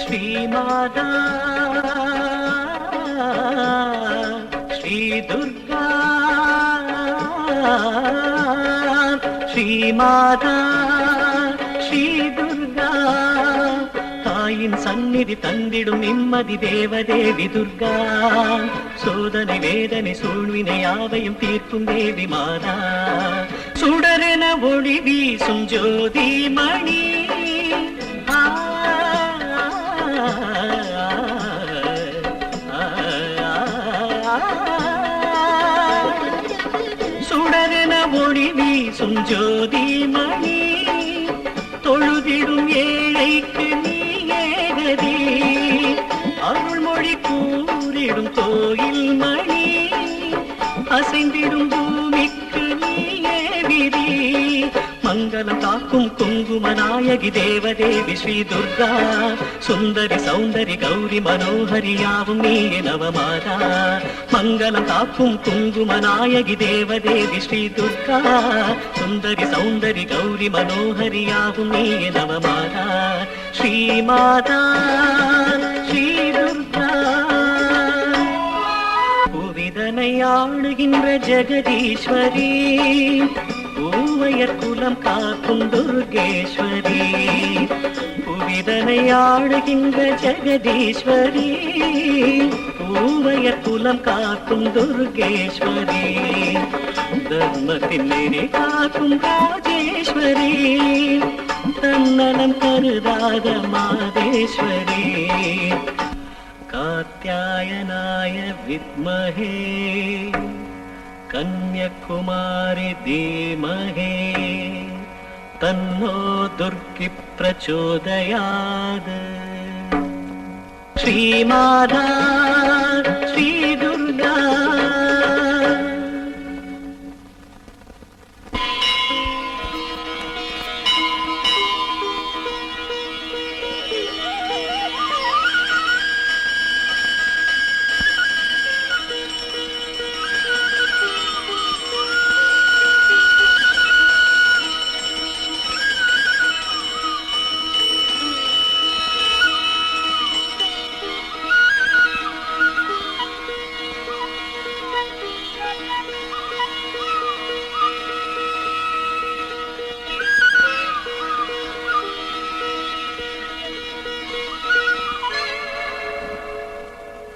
श्रीमाता श्री दुर्गा श्रीमाता श्री दुर्गा தாயின் சந்நிதி தந்திடும் நிம்மதி தேவதேவி துர்கா சோதனை வேதனை சூழ்வினை யாவையும் தீர்க்கும் தேவி மாதா சுடரென ஒளி வீசும் ஜோதி மணி சுடரென ஒளி வீசும் ஜோதி மணி தொழுதிடும் ஏழைக்கு நீ ஏகதி அருள்மொழி கூறிடும் கோயில் மணி அசைந்திடும் பூமிக்கு நீயே விதி மங்களம் காக்கும் குங்கும நாயகி தேவதேவி ஸ்ரீ துர்கா சுந்தரி சௌந்தரி கௌரி மனோஹரி யாவும் நீயே நவமாதா மங்களம் காக்கும் குங்கும நாயகி தேவதேவி ஸ்ரீ துர்கா சுந்தரி சௌந்தரி கௌரி மனோஹரி யாவும் நீயே நவமாதா ஸ்ரீமாதா ஸ்ரீ துர்கா புவிதனை ஆளுகின்ற ஜெகதீஸ்வரி பூவையர் குலம் காக்கும் துர்கேஸ்வரி புவிதனை ஆளுகின்ற ஜெகதீஸ்வரி பூவையர் குலம் காக்கும் துர்கேஸ்வரி தர்மத்தின் நெறி காக்கும் ராஜேஸ்வரி தன்னலம் கருதாத மாதேஸ்வரி காத்யாயனாய வித்மஹே कन्याकुमारी धीमहि तन्नो दुर्गी प्रचोदयात् श्रीमाता श्री दुर्गा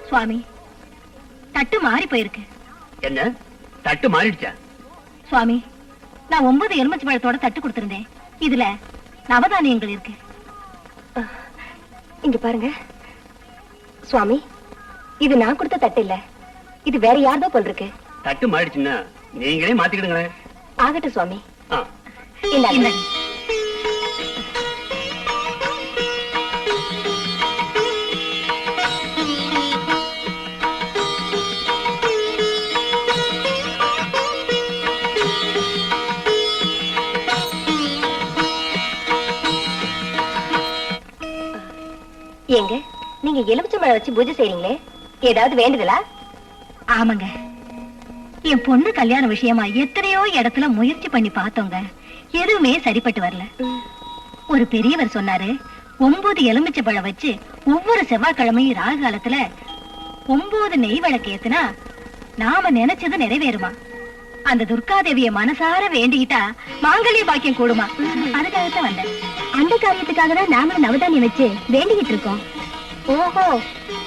சுவாமி தட்டு மாறி போயிருக்கு. என்ன தட்டு மாறிடுச்சா? சுவாமி நான் 9 எலுமிச்சை பழத்தோட தட்டு கொடுத்திருந்தேன். இதுல நவதானியங்கள் இருக்கு. இங்க பாருங்க சுவாமி, இது நான் கொடுத்த தட்டு இல்ல, இது வேற யார்தோ போல் இருக்கு. தட்டு மாறிடுச்சுன்னா நீங்களே மாத்திக்கிடுங்களேன். ஆகட்டும் சுவாமி. இல்ல ஏங்க நீங்க எலுமிச்சை மழை வச்சு பூஜை செய்றீங்களே, ஏதாவது வேண்டுதலா? ஆமாங்க, என் பொண்ணு கல்யாண விஷயமா எத்தனையோ இடத்துல முயற்சி பண்ணி பார்த்தோங்க, எதுவுமே சரிப்பட்டு வரல. ஒரு பெரியவர் சொன்னாரு, 9 எலுமிச்சை பழம் வச்சு ஒவ்வொரு செவ்வாய்க்கிழமையும் ராகு காலத்துல 9 நெய் விளக்கு ஏத்துனா நாம நினைச்சது நிறைவேறுமா. அந்த துர்காதேவிய மனசார வேண்டிக்கிட்டா மாங்கல்ய பாக்கியம் கூடுமா. அதுக்காகத்தான் வந்தேன். அந்த காரியத்துக்காக தான் நாம நவதானியம் வச்சு வேண்டிக்கிட்டு இருக்கோம். ஓஹோ,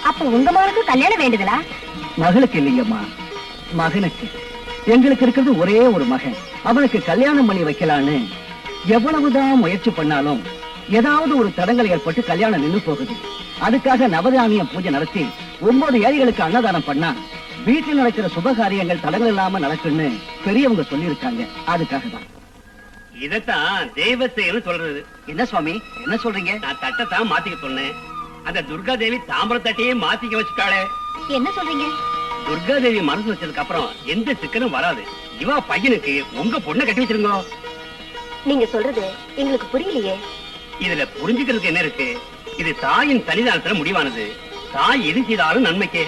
அப்ப உங்க மகளுக்கு கல்யாணம் வேண்டுதலா? மகளுக்கு இல்லையம்மா, மகனுக்கு. எங்களுக்கு இருக்கிறது ஒரே ஒரு மகன், அவனுக்கு கல்யாணம் பண்ணி வைக்கலான்னு எவ்வளவுதான் முயற்சி பண்ணாலும் ஏதாவது ஒரு தடங்கள் ஏற்பட்டு கல்யாணம் நின்று போகுது. அதுக்காக நவதானியம் பூஜை நடத்தி 9 ஏழைகளுக்கு அன்னதானம் பண்ணா வீட்டில் நடக்கிற சுபகாரியங்கள் தடங்கள் இல்லாம நடக்குன்னு பெரியவங்க சொல்லி இருக்காங்க. அதுக்காக தான். இதத்தான் தெய்வ செயல்னு சொல்றது. என்ன சுவாமி என்ன சொல்றீங்க? நான் தட்டத்தான் மாத்திக்க சொன்னேன். அந்த துர்கா தேவி தாமிர தட்டையே மாத்திக்க வச்சுட்டாளே. என்ன சொல்றீங்க? துர்கா தேவி மனசு வச்சதுக்கு அப்புறம் எந்த சிக்கலும் வராது. இவா பையனுக்கு உங்க பொண்ணை கட்டி வச்சிருங்க. நீங்க சொல்றது எங்களுக்கு புரியலையே. இதுல புரிஞ்சுக்கிறதுக்கு என்ன இருக்கு? இது தாயின் சன்னிதானத்துல முடிவானது. தாய் எது செய்தாலும் நன்மைக்கே.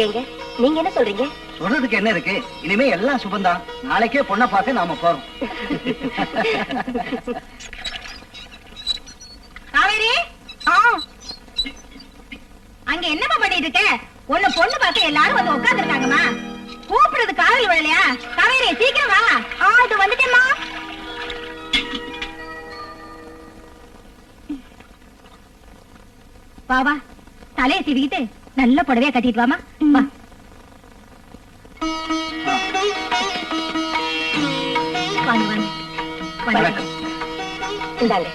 ஏங்க நீங்க என்ன சொல்றீங்க? சொல்றதுக்கு என்ன இருக்கு? இனிமே எல்லாம் சுபந்தான். நாளைக்கே பொண்ணை பார்க்க நாம போறோம். காவேரி அங்க என்னமா பண்ணிட்டு இருக்க? உன்னை பொண்ணு பார்க்க எல்லாரும் வந்து உட்கார்ந்து இருக்காங்கம்மா. கூப்பிடுறது காதல் விழலையா? காவேரி சீக்கிரம் வா. இது வந்துட்டேம்மா. வா வா, தலையை சீவிக்கிட்டு நல்ல புடவையா கட்டிட்டு வாமா. வா. வாங்க வாங்க. வணக்கம். இந்தாங்க.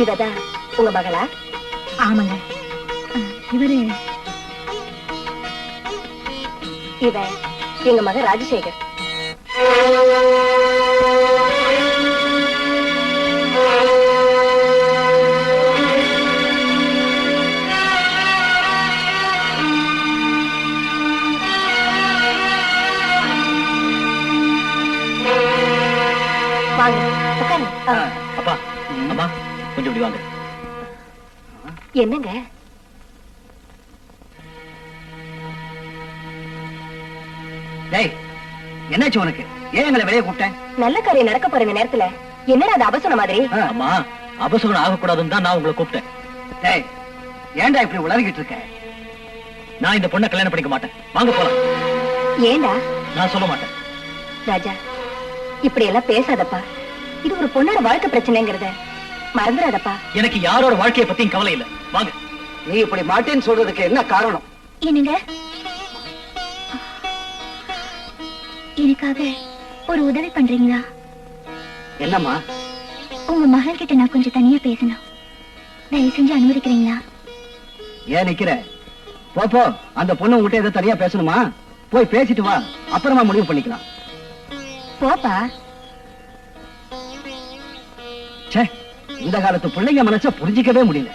இவதான் உங்க மகளா? ஆமாங்க. இவரு இவ எங்க மகன் ராஜசேகர். வாங்க உட்காருங்க. அப்பா அம்மா கொஞ்சம் இப்படி வாங்க. என்னங்க? டேய், என்னாச்சு உனக்கு? ஏன் எங்களை வெளியே கூப்பிட்டேன்? நல்ல காரியம் நடக்க போற இந்த நேரத்துல என்னடா அது அவசர மாதிரி? அம்மா அபசகுணம் ஆகக்கூடாதுன்னு தான் நான் உங்களை கூப்பிட்டேன். டேய், ஏன்டா இப்படி உளறிக்கிட்டு இருக்க? நான் இந்த பொண்ணை கல்யாணம் பண்ணிக்க மாட்டேன். வாங்க போலாம். ஏண்டா? நான் சொல்ல மாட்டேன். ராஜா, இப்படி எல்லாம் பேசாதப்பா. இது ஒரு பொண்ணோட வாழ்க்கை பிரச்சனைங்கிறத மறந்துடாதப்பா. எனக்கு யாரோட வாழ்க்கையை பத்தியும் கவலை இல்ல. வாங்க. நீ இப்படி மாட்டேன்னு சொல்றதுக்கு என்ன காரணம்? என்னங்க, எனக்காக ஒரு உதவி பண்றீங்களா? என்னம்மா? உங்க மகன் கிட்ட நான் கொஞ்சம் தனியா பேசணும். தயவு செஞ்சு அனுமதிக்கிறீங்களா? ஏன் நிக்கிற? போ, அந்த பொண்ணு உங்ககிட்ட ஏதோ தனியா பேசணுமா? போய் பேசிட்டு வா, அப்புறமா முடிவு பண்ணிக்கலாம். போப்பா. ச்சே, இந்த காலத்து பிள்ளைங்க மனச புரிஞ்சிக்கவே முடியல.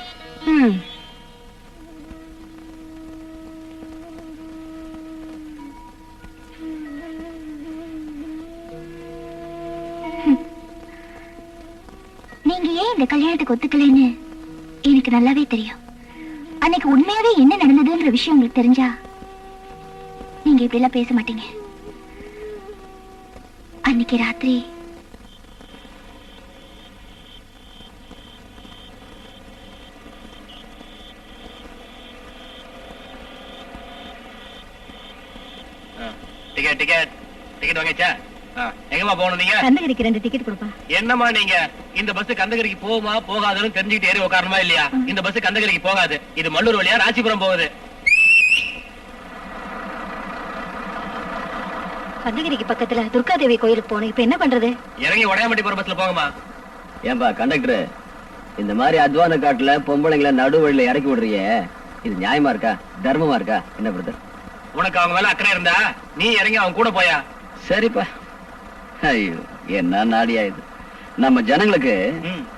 நீங்க ஏன் இந்த கல்யாணத்துக்கு ஒத்துக்கலைன்னு எனக்கு நல்லாவே தெரியும். அன்னைக்கு உண்மையாவே என்ன நடந்ததுன்ற விஷயம் உங்களுக்கு தெரிஞ்சா நீங்க இப்படி எல்லாம் பேச மாட்டீங்க. அன்னைக்கு ராத்திரி டிக்கெட் வாங்கிச்சா? எங்கம்மா போகணும் நீங்க? கந்தகிரிக்கு 2 டிக்கெட் கொடுப்பா. என்னம்மா நீங்க இந்த பஸ் கந்தகிரிக்கு போகுமா போகாதுன்னு தெரிஞ்சுக்கிட்டு ஏறி உட்காரணுமா இல்லையா? இந்த பஸ் கந்தகிரிக்கு போகாது. இது மல்லூர் வழியா ராசிபுரம் போகுது. கந்தகிரிக்கு பக்கத்துல துர்காதேவி கோயிலுக்கு போகணும். இப்ப என்ன பண்றது? இறங்கி உடையாமட்டி போற பஸ்ல போங்கம்மா. ஏன்பா கண்டக்டர், இந்த மாதிரி அத்வான காட்டுல பொம்பளைங்களை நடுவழியில இறக்கி விடுறீங்க, இது நியாயமா இருக்கா? தர்மமா இருக்கா? என்ன பிரதர்? உனக்கு அவங்க மேல அக்கறை இருந்தா நீ இறங்கி அவங்க கூட போயா? சரிப்பா. ஐயோ, என்ன நாடியா இது? நம்ம ஜனங்களுக்கு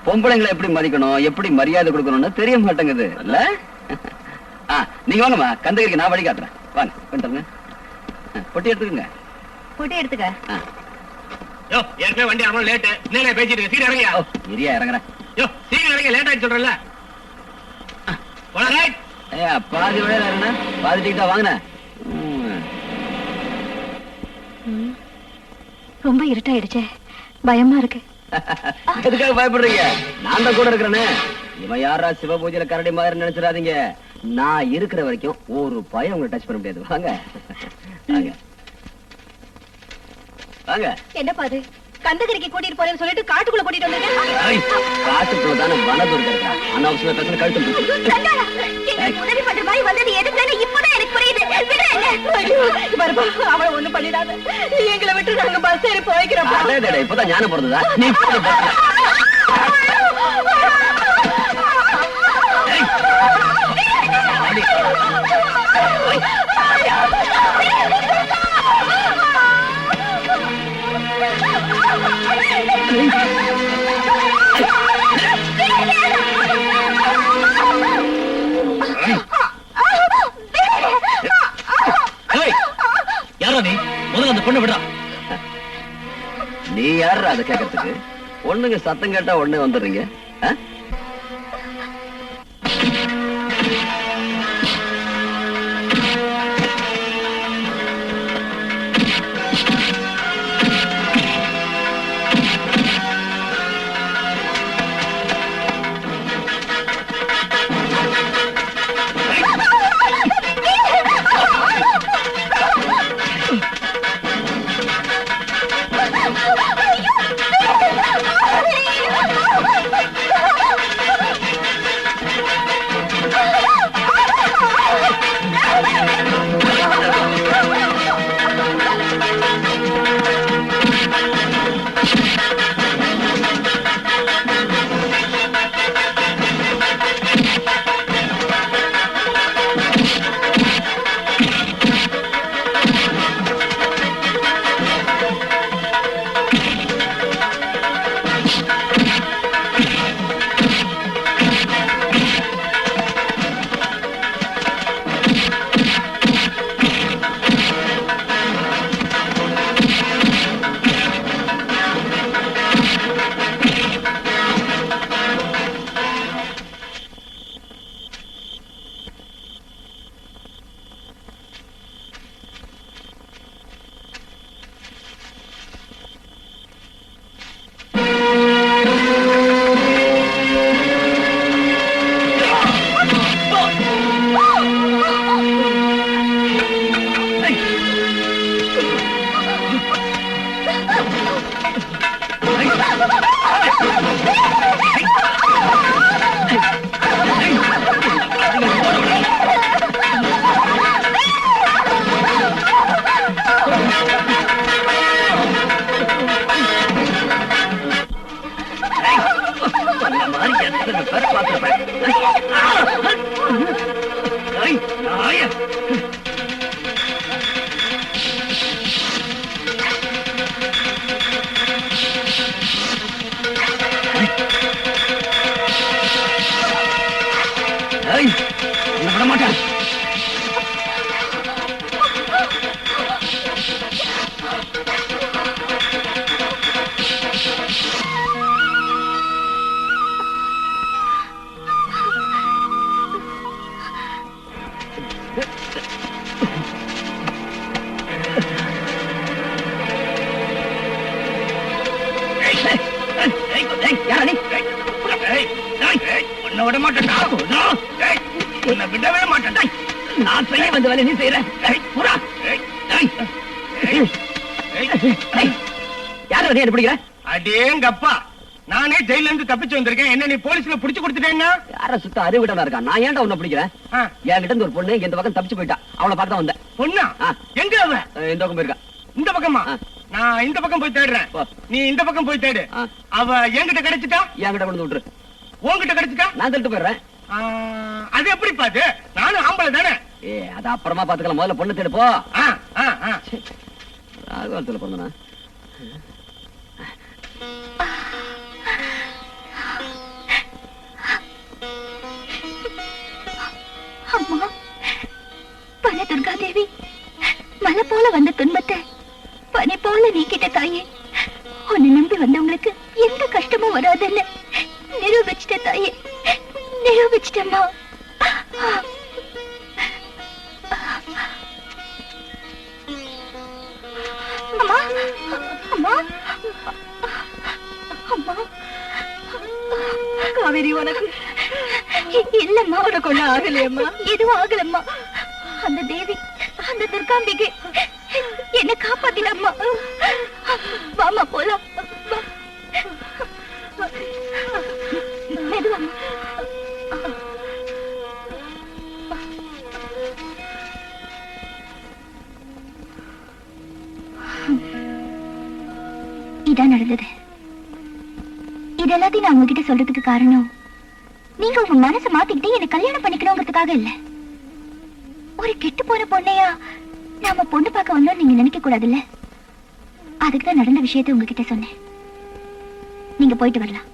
பொம்பளைங்களை எப்படி மதிக்கணும், எப்படி மரியாதை கொடுக்கணும்னு தெரிய மாட்டேங்குது இல்ல? நீங்க வாங்கம்மா, கந்தகிரிக்கு நான் வழி காட்டுறேன். வாங்க, வந்துருங்க. பொட்டி எடுத்துக்கங்க. போட்டு எடுத்துக்க. யோ, ஏற்கனவே வண்டி அவ்வளவு லேட்டு. நீங்க பேசிட்டு இருக்க. சீக்கிரம் இறங்கியா? இரியா இறங்குறேன். யோ, சீக்கிரம் இறங்க. லேட் ஆயிடுச்சு சொல்றேன்ல. பாதி விடையில இருங்க. பாதி டிக்கெட்டா வாங்கினேன். ரொம்ப இருட்டாயிடுச்சே, பயமா இருக்கு. எதுக்காக பயப்படுறீங்க? நான் தான் கூட இருக்கிறேனே. இவன் யாரா சிவ பூஜையில கரடி மாதிரி நினைச்சிடாதீங்க. நான் இருக்கிற வரைக்கும் ஒரு பயம் உங்களை டச் பண்ண முடியாது. வாங்க வாங்க வாங்க. என்னப்பா அது? கந்தகிரிக்கு கூட்டிட்டு போறேன்னு சொல்லிட்டு காட்டுக்குள்ள கூட்டிட்டு வந்தீங்க. காட்டுக்குள்ள தானே வனதுர்கா இருக்கா. அனாவசியமா பேசுற கழுத்து உதவி பண்ற மாதிரி வந்தது எதுக்குன்னு இப்பதான் எனக்கு புரியுது. அவளை ஒண்ணு பண்ணிடாத. எங்களை விட்டு நாங்க பஸ் ஏறி போய்க்கிறோம். இப்பதான் ஞானம் பிறந்ததா? நீ யாரா நீ? முதல்ல அந்த பொண்ணை விடா. நீ யாரு அதை கேட்கறதுக்கு? ஒண்ணுங்க சத்தம் கேட்டா ஒண்ணு வந்துடுறீங்க. விட மாட்டேன். உன்னை விட மாட்டேன்டா. உன்னை விடவே மாட்டேன்டா. நான் செய்ய வந்த வேலை நீ செய்யற. யாரு வந்து என்ன பிடிக்கிற? அடேங்கப்பா, நானே ஜெயில இருந்து தப்பிச்சு வந்திருக்கேன். என்ன நீ போலீஸ்ல புடிச்சு கொடுத்துட்டேன்னா? யார சுத்த அறிவிடா இருக்கான். நான் ஏன்டா உன்னை பிடிக்கிறேன்? என்கிட்ட இருந்து ஒரு பொண்ணு இந்த பக்கம் தப்பிச்சு போயிட்டா. அவளை பார்த்து வந்தேன். பொண்ணா? எங்க அவ? இந்த பக்கம் போயிருக்கா. இந்த பக்கமா? நான் இந்த பக்கம் போய் தேடுறேன். நீ இந்த பக்கம் போய் தேடு. அவ என்கிட்ட கிடைச்சிட்டா? என்கிட்ட கொண்டு விட்டுரு. உன்கிட்ட கிடைச்சிட்டா? நான் தள்ளிட்டு போயிடுறேன். அது எப்படி பாத்து? நானும் ஆம்பளை தானே. அது அப்புறமா பாத்துக்கலாம். முதல்ல பொண்ணு தேடு போ. ராகவத்துல பொண்ணுனா அம்மா, பல துர்காதேவி, மலை போல வந்த துன்பத்தை பனி போல நீக்கிட்ட தாயே. உன்னை நம்பி வந்தவங்களுக்கு எந்த கஷ்டமும் வராதுன்னு நிரூபிச்சிட்ட தாயே, நிரூபிச்சிட்டம்மா. அம்மா, அம்மா, அம்மா. காவேரி, உனக்கு இல்லம்மா, உனக்கு ஒண்ணு ஆகலையம்மா? எதுவும் ஆகலம்மா. அந்த தேவி, அந்த துர்காம்பிகை என்ன காப்பாத்தினம்மா. வாமா போலாம். மெதுவாம்மா. இதான் நடந்தது. இது எல்லாத்தையும் நான் உங்ககிட்ட சொல்றதுக்கு காரணம், நீங்க உங்க மனசை மாத்திக்கிட்டு என்ன கல்யாணம் பண்ணிக்கணுங்கிறதுக்காக இல்ல. ஒரு கெட்டு போன பொண்ணையா நாம பொண்ணு பார்க்க வந்தோம் நீங்க நினைக்க கூடாதுல்ல. அதுக்குதான் நடந்த விஷயத்தை உங்ககிட்ட சொன்னேன். நீங்க போயிட்டு வரலாம்.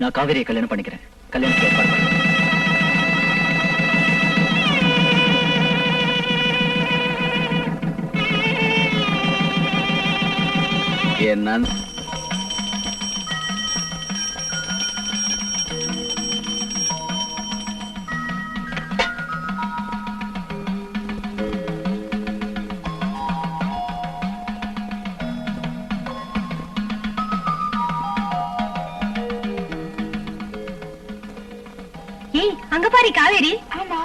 நான் காவேரியை கல்யாணம் பண்ணிக்கிறேன். கல்யாணத்துக்கு ஏற்பாடு பண்ணு. என்ன அங்க பாரு காவேரி. ஆமா.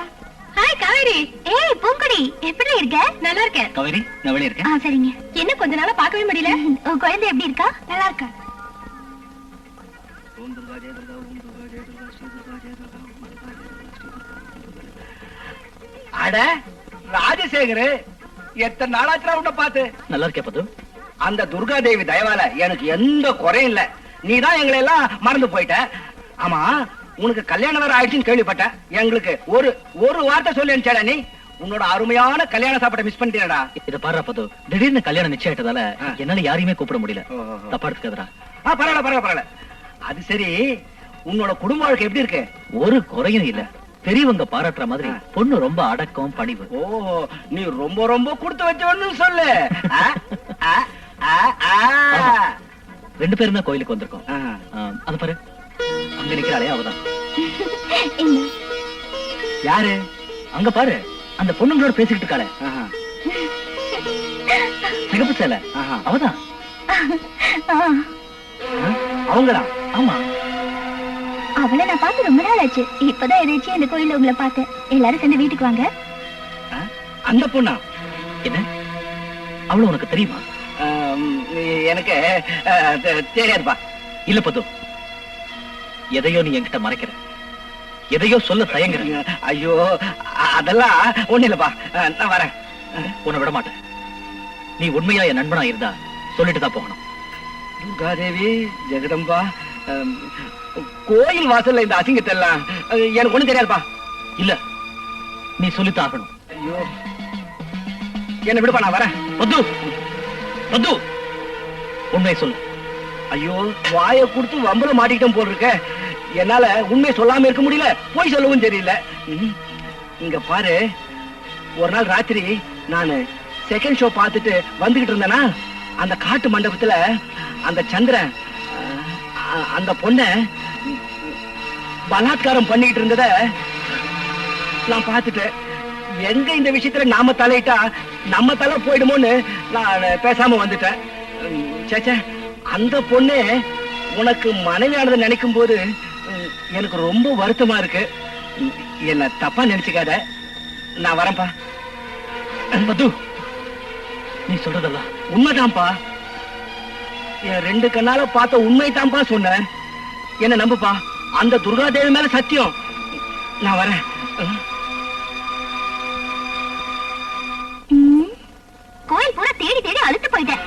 ஹாய் காவேரி. ஏய் பூங்குடி, எப்படி இருக்க? நல்லா இருக்கேன். காவேரி, நான் வெளியே இருக்கேன். சரிங்க. என்ன கொஞ்ச நாளா பார்க்கவே முடியல? உன் குழந்தை எப்படி இருக்கா? நல்லா இருக்கா? அட ராஜசேகர், எத்தனை நாளாச்சுடா உன்னை பார்த்து. நல்லா இருக்கே பத்து. அந்த துர்காதேவி தயவால எனக்கு எந்த குறையும் இல்ல. நீதான் எங்களை எல்லாம் மறந்து போயிட்ட. ஆமா, உனக்கு கல்யாணம் வேற ஆயிடுச்சுன்னு கேள்விப்பட்டேன். எங்களுக்கு ஒரு ஒரு வார்த்தை சொல்லி அனுப்பிச்சடா. நீ உன்னோட அருமையான கல்யாண சாப்பாட்டை மிஸ் பண்ணிட்டேடா. இத பாரு பத்து, திடீர்னு கல்யாணம் நிச்சயிட்டதால என்னால யாரையுமே கூப்பிட முடியல. தப்பா எடுத்துக்காதடா. பரவாயில்ல பரவாயில்ல பரவாயில்ல. அது சரி, உன்னோட குடும்ப வாழ்க்கை எப்படி இருக்கு? ஒரு குறையும் இல்ல. பெரியவங்க பாராட்டுற மாதிரி பொண்ணு ரொம்ப அடக்கம், பணிவு. ஓ, நீ ரொம்ப ரொம்ப கொடுத்து வச்சவன்னு சொல்லு. ரெண்டு பேருமே கோயிலுக்கு வந்திருக்கோம். அது பாரு, அங்க நிக்கிறாளே அவதான். யாரு? அங்க பாரு, அந்த பொண்ணுங்களோட பேசிக்கிட்டு இருக்காளே, சிகப்பு சேலை, அவதான். அவங்களா? ஆமா. அவளை நான் பார்த்து ரொம்ப நாள் ஆச்சு. இப்பதான் எதாச்சும் இந்த கோயில்ல உங்களை பார்த்தேன். எல்லாரும் சேர்ந்து வீட்டுக்கு வாங்க. அந்த பொண்ணா? என்ன, அவளு உனக்கு தெரியுமா? எனக்கு தெரியாதுப்பா. இல்ல பத்து, எதையோ நீ என்கிட்ட மறைக்கிற, எதையோ சொல்ல தயங்குற. ஐயோ, அதெல்லாம் ஒண்ணு இல்லப்பா. நான் வரேன். உன்னை விட மாட்டேன். நீ உண்மையா என் நண்பனா இருந்தா சொல்லிட்டு தான் போகணும். துர்காதேவி, ஜெகதம்பா, கோயில் வாசல்ல இந்த அசிங்கத்தை எல்லாம் எனக்கு ஒண்ணும் தெரியாதுப்பா. இல்ல, நீ சொல்லித்தான் ஆகணும். ஐயோ, என்ன விடுப்பா, நான் வரேன். பத்து, பத்து உண்மை சொல்லு. ஐயோ, வாயை கொடுத்து வம்பல மாட்டிக்கிட்டோம் போல் இருக்க. என்னால உண்மையை சொல்லாம இருக்க முடியல, போய் சொல்லவும் தெரியல. இங்க பாரு, ஒரு நாள் ராத்திரி நானு செகண்ட் ஷோ பார்த்துட்டு வந்துகிட்டு இருந்தேனா, அந்த காட்டு மண்டபத்துல அந்த சந்திரன் அந்த பொண்ண பலாத்காரம் பண்ணிட்டு இருந்தத நான் பார்த்துட்டேன். எங்க இந்த விஷயத்துல நாம தலையிட்டா நம்ம தலை போயிடுமோன்னு நான் பேசாம வந்துட்டேன். சேச்சே, அந்த பொண்ணு உனக்கு மனைவியானதை நினைக்கும் போது எனக்கு ரொம்ப வருத்தமா இருக்கு. என்ன தப்பா நினைச்சுக்காத, நான் வரேன்பா. மது, நீ சொல்றதெல்லாம் உண்மைதான்ப்பா. என் 2 கண்ணால பார்த்த உண்மைதான்ப்பா சொன்னேன். என்ன நம்புப்பா, அந்த துர்காதேவி மேல சத்தியம். நான் வரேன். கோயில் பூரா தேடி தேடி அழுத்து போயிட்டேன்.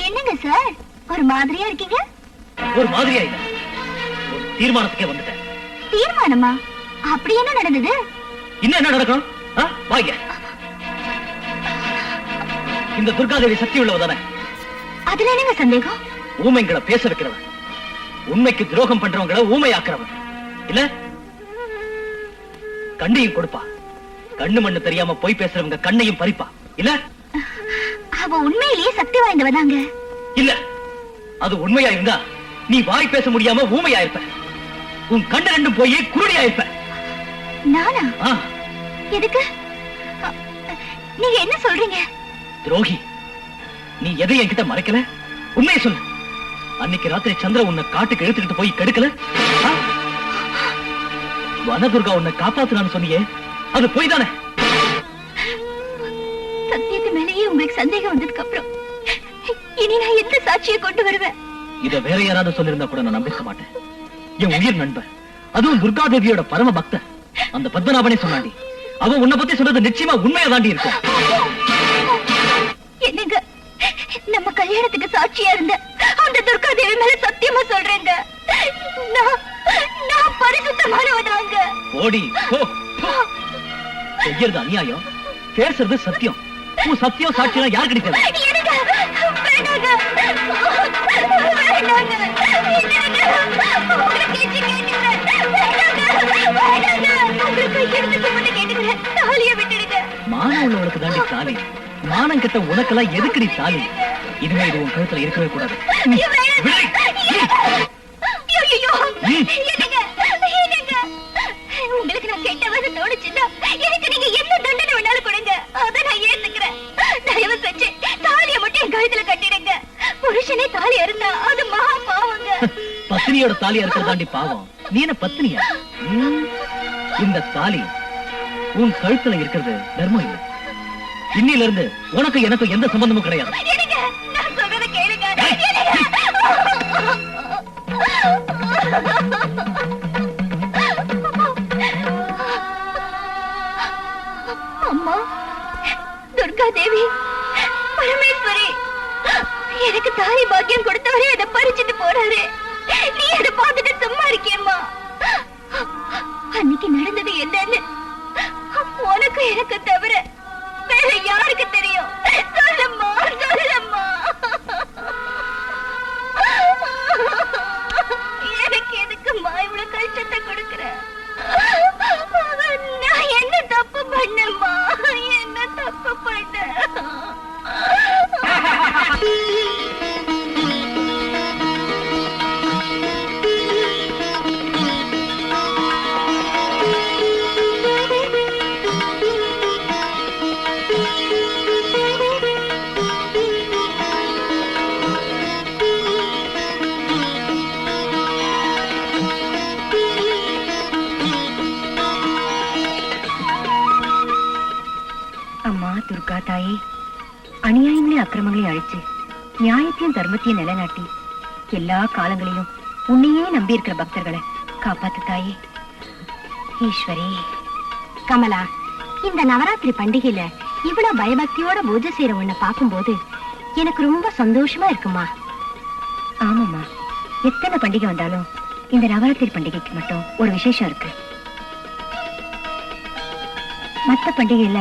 என்னங்க சார், ஒரு மாதிரியா இருக்கீங்க? ஒரு மாதிரியா இல்ல, ஒரு தீர்மானத்துக்கே வந்துட்டேன். தீர்மானமா? அப்படி என்ன நடந்தது? இன்னும் என்ன நடக்கணும்? வாங்க. இந்த துர்காதேவி சக்தி உள்ளவ தானே? அதுல என்னங்க சந்தேகம்? ஊமைங்களை பேச வைக்கிறவன், உண்மைக்கு துரோகம் பண்றவங்களை ஊமையாக்குறவன் இல்ல. கண்ணையும் கொடுப்பா, கண்ணு மண்ணு தெரியாம போய் பேசுறவங்க கண்ணையும் பறிப்பா இல்ல. அவ உண்மையிலேயே சக்தி வாய்ந்தவதாங்க. இல்ல, அது உண்மையா இருந்தா நீ வாய் பேச முடியாம ஊமையா இருப்ப. உன் கண்ணு ரெண்டும் போய் குருடியா இருப்ப. நானா? எதுக்கு? நீங்க என்ன சொல்றீங்க? துரோகி, நீ எதை என்கிட்ட மறைக்கல, உண்மையை சொல்லு. அன்னைக்கு ராத்திரி சந்திர உன்னை காட்டுக்கு இழுத்துக்கிட்டு போய் கெடுக்கல? வனதுர்கா உன்னை காப்பாத்துறான்னு சொன்னியே, அது போய் தானே? சத்தியத்து மேலேயே உங்களுக்கு சந்தேகம் வந்ததுக்கு அப்புறம் இனி நான் எந்த சாட்சியை கொண்டு வருவேன்? இத வேற யாராவது சொல்லிருந்தா கூட நான் நம்பிக்க மாட்டேன். என் உயிர் நண்பர், அதுவும் துர்காதேவியோட பரம பக்தர் அந்த பத்மநாபனே சொன்னாண்டி. அவன் உன்னை பத்தி சொல்றது நிச்சயமா உண்மையா தாண்டி இருக்கும். என்னங்க, நம்ம கல்யாணத்துக்கு சாட்சியா இருந்த அந்த துர்காதேவி மேல சத்தியமா சொல்றேங்க, நான் பரிசுத்தமானவதாங்க. ஓடி போ. செய்யறது அநியாயம், பேசுறது சத்தியம். உன் சத்தியம் சாட்சியா யார் கிடைக்காது. மானம் உள்ளவளுக்கு தாண்டி தாலி, மானம் கெட்ட உனக்கெல்லாம் எதுக்குடி தாலி? இனிமே இது உன் கழுத்துல இருக்கவே கூடாது. உங்களுக்கு நான் கெட்டவன்னு தோணுச்சுன்னா எனக்கு நீங்க என்ன தண்டனை வேணாலும் கொடுங்க, அதை நான் ஏத்துக்கிறேன். தயவு செஞ்சு தாலியை மட்டும் என் கழுத்துல கட்டிடுங்க. புருஷனே தாலி இருந்தா அது மகா பாவங்க. பத்தினியோட தாலியா இருக்கிறதாண்டி பாவம். நீ என்ன பத்தினியா? இந்த தாலி உன் கழுத்துல இருக்கிறது தர்மம் இல்லை. இன்னில இருந்து உனக்கு எனக்கு எந்த சம்பந்தமும் கிடையாது. நான் சொல்றத கேளுங்க. அம்மா, துர்காதேவி, பரமேஸ்வரி, எனக்கு தாலி பாக்கியம் கொடுத்தவரே அதை பறிச்சுட்டு போறாரு. நீ அதை பார்த்துட்டு சும்மா இருக்கியம்மா? அன்னைக்கு நடந்தது என்னன்னு உனக்கு எனக்கு தவிர வேற யாருக்கு தெரியும்? சொல்லம்மா, சொல்லம்மா. எனக்கு எதுக்கும்மா இவ்வளவு கஷ்டத்தை கொடுக்கிற? நான் என்ன தப்பு பண்ணம்மா? என்ன தப்பு பண்ண? அம்மா துர்கா தாயே, அநியாயங்களையும் அக்கிரமங்களையும் அழிச்சு நியாயத்தையும் தர்மத்தையும் நிலைநாட்டி எல்லா காலங்களிலும் உன்னையே நம்பி இருக்கிற பக்தர்களை காப்பாத்து தாயே. ஈஸ்வரி. கமலா, இந்த நவராத்திரி பண்டிகையில இவ்வளவு பயபக்தியோட பூஜை செய்யற உன்னை பார்க்கும்போது எனக்கு ரொம்ப சந்தோஷமா இருக்குமா? ஆமாம்மா, எத்தனை பண்டிகை வந்தாலும் இந்த நவராத்திரி பண்டிகைக்கு மட்டும் ஒரு விசேஷம் இருக்கு. மற்ற பண்டிகையில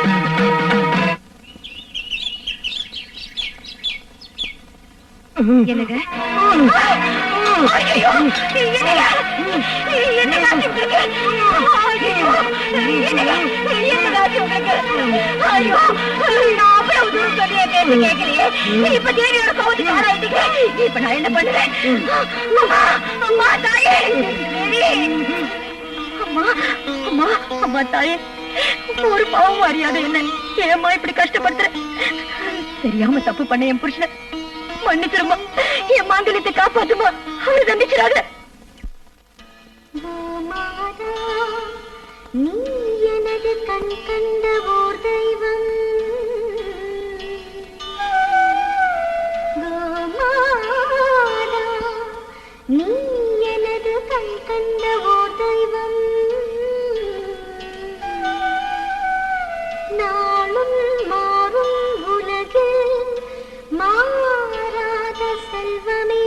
ஐயோ, என்னையா? என்னையா செஞ்சிருக்க? ஐயோ, என்னையா உங்களுக்கு? ஐயோ, நான் அவ்வளவு தூரம் சொல்லியே கேட்கலையே. இப்ப தேவியோட கோவத்துக்கு ஆளாயிட்டீங்க. இப்ப நான் என்ன பண்ணுவேன்? அம்மா, அம்மா, தாயே, தேவி. அம்மா, அம்மா, அம்மா, தாயே, ஒரு பாவம் அறியாத என்ன ஏம்மா இப்படி கஷ்டப்படுத்துற? தெரியாம தப்பு பண்ண என் புருஷனை மன்னிச்சிருமா, என் மாங்கல்யத்தை காப்பாத்துமா, அவரை தண்டிச்சிடாத. நீ எனது கண் கண்ட ஓர் தெய்வம், கோமாதா, நீ எனது கண் கண்ட ஓர் தெய்வம், நாளும் மாறும் உலகில் மாறாத செல்வமே,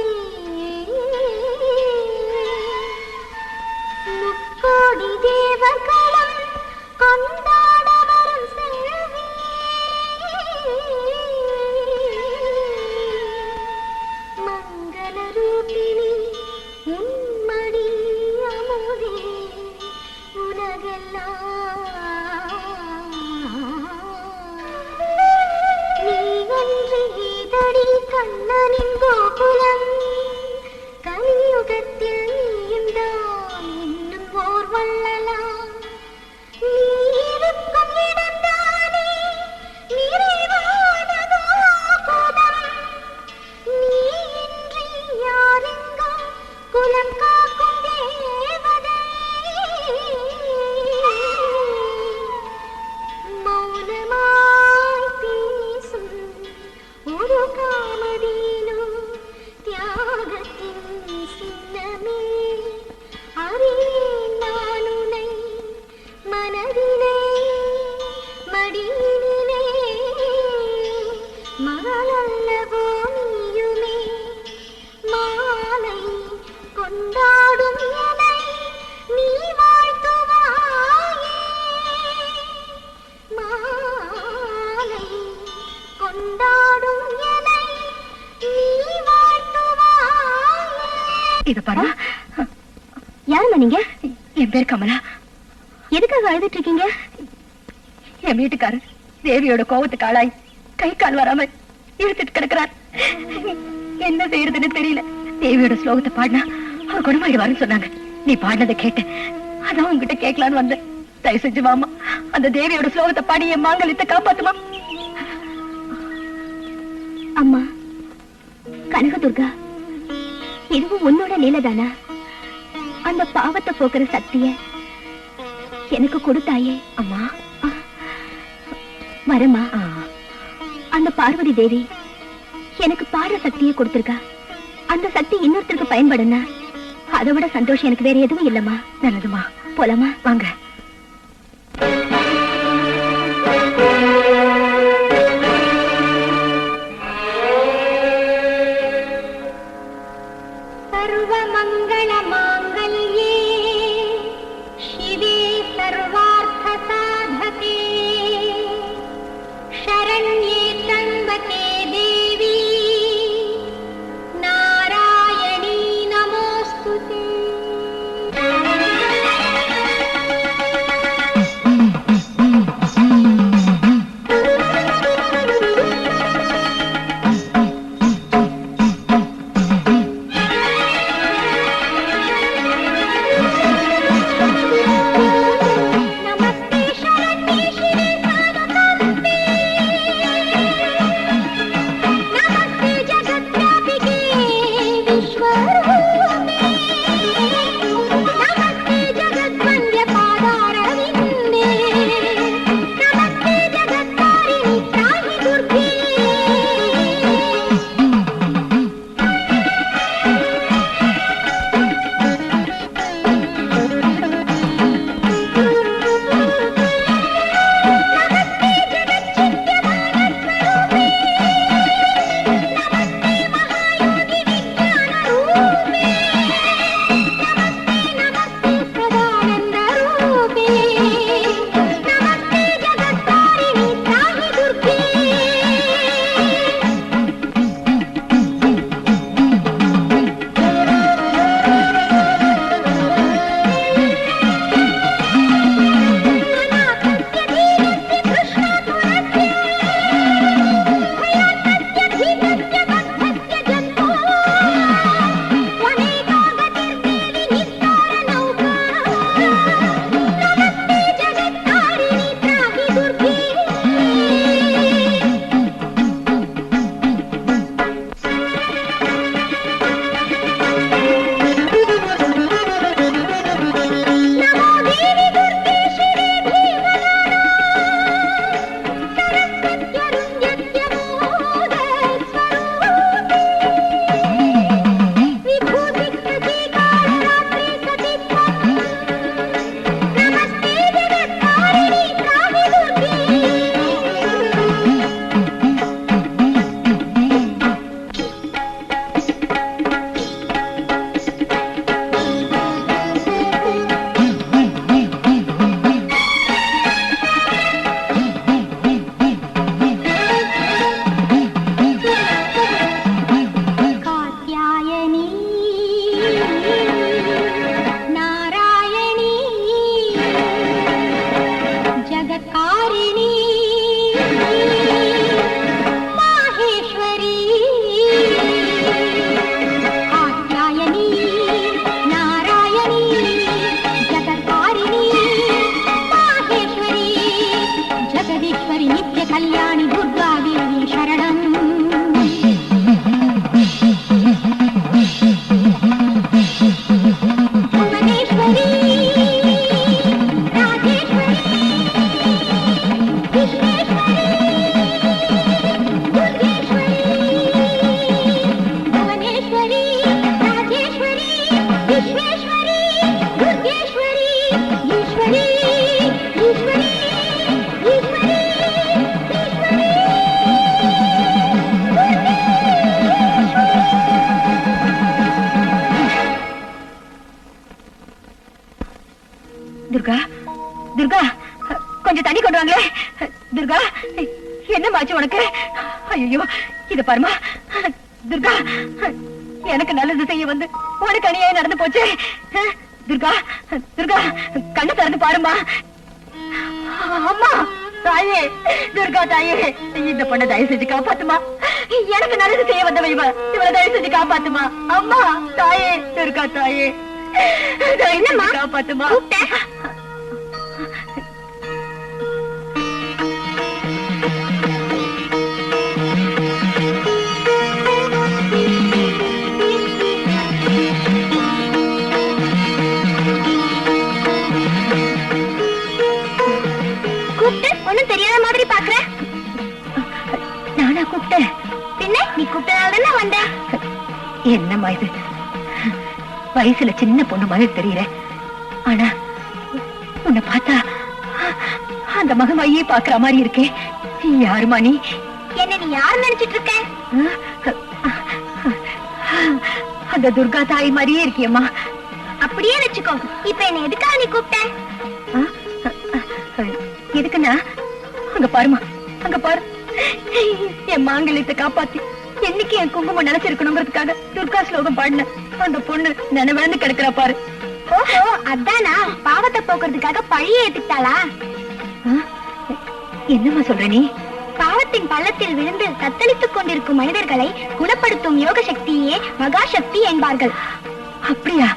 முக்கோடி தேவர்களும் கொண்டாட வரும் செல்வி, மங்கள ரூபிணி உன்மடி அமுதே, உலகெல்லாம் நீ அன்று ஈதடி கண்ணனின் கோகுலம், கலியுகத்தில் நீயும் தான் இன்னும் ஓர் வள்ளலாம், நீ இருக்கும் இடம்தானே நிறைவான கோகுலம், நீ இன்றி யாரெங்கும் குலம் காக்கும் தேவதை, மௌனமாய் பேசும் ஒரு காமதேனு, தியாகத்தின் சின்னமே, அறியேன் நான் உன்னை மனதிலே மடியினிலே, மகளல்லவோ நீயுமே, மாலை கொண்டாடும் என்னை நீ வாழ்த்துவாயே, மாலை கொண்டாடும் என்னை நீ வாழ்த்துவாயே. இத பாரு, யாருமா நீங்க? என் பேர் கமலா. எதுக்காக அழுதுட்டு இருக்கீங்க? என் வீட்டுக்காரர் தேவியோட கோவத்துக்கு ஆளாய் கை கால் வராம இழுத்துட்டு கிடக்குறார். என்ன செய்யறதுன்னு தெரியல. தேவியோட ஸ்லோகத்தை பாடினா அவர் குணமாயிடுவாருன்னு சொன்னாங்க. நீ பாடினதை கேட்டேன், அதான் உங்ககிட்ட கேட்கலான்னு வந்தேன். தயவு செஞ்சு வாமா, அந்த தேவியோட ஸ்லோகத்தை பாடி என் மாங்கல்யத்தை காப்பாத்துமா. அம்மா கனகதுர்கா, இதுவும் உன்னோட லீலதானா? அந்த பாவத்தை போக்குற சக்திய எனக்கு கொடுத்தாயே. அம்மா வரமா, அந்த பார்வதி தேவி எனக்கு பாடுற சக்தியை கொடுத்திருக்கா. அந்த சக்தி இன்னொருத்தருக்கு பயன்படுனா அதை விட சந்தோஷம் எனக்கு வேற எதுவும் இல்லம்மா. நல்லதுமா, போலாமா? வாங்க. சர்வமங்கள மாங்கல்யே சிவே சர்வார்த்த சாதகே சரண்யே த்ரம்பகே தேவி நாராயணீ நமோஸ்துதே. துர்கா துர்கா கொஞ்சம் தண்ணி கொண்டு வாங்களே. துர்கா என்ன மாச்சு உனக்கு? ஐயோ இத பாருமா துர்கா, எனக்கு நல்லது செய்ய வந்து உனக்கு அநியாயம் நடந்து போச்சு. துர்கா துர்கா கண்ணு திறந்து பாருமா. அம்மா தாயே, துர்கா தாயே, இந்த பொண்ணை தயவு செஞ்சு காப்பாத்துமா. எனக்கு நல்லது செய்ய வந்தவ இவளை தயவு செஞ்சு காப்பாத்துமா. அம்மா தாயே, துர்கா தாயே, என்னம்மா காப்பாத்துமா. ஒண்ணும் தெரியாத மாதிரி பாக்குற. நானா கூப்பிட்டேன்? பின்ன நீ கூப்பிட்டதால வந்த. என்னம்மா இது, வயசுல சின்ன பொண்ணு மாதிரி தெரியற, ஆனா உன்னை பார்த்தா அந்த மகமாயே பாக்குற மாதிரி இருக்கே. யாருமா நீ? என்ன நீ யாரு நினைச்சிட்டு இருக்க? அந்த துர்கா தாய் மாதிரியே இருக்கியம்மா. அப்படியே வச்சுக்கோ. இப்ப என்ன எதுக்காக நீ கூப்பிட்ட? எதுக்குன்னா, அங்க பாருமா, அங்க பாரு, என் மாங்கல்யத்தை காப்பாத்தி என்னைக்கு என் குங்குமம் நினைச்சிருக்கணுங்கிறதுக்காக துர்கா ஸ்லோகம் பாடின அந்த பொண்ணு நினைவிழந்து கிடக்குறா பாரு. ஓஹோ, அதானா பாவத்தை போக்குறதுக்காக பழிய ஏத்துட்டாளா? என்னம்மா சொல்ற நீ? பாவத்தின் பள்ளத்தில் விழுந்து தத்தளித்துக் கொண்டிருக்கும் மனிதர்களை குணப்படுத்தும் யோக சக்தியே மகாசக்தி என்பார்கள். அப்படியா?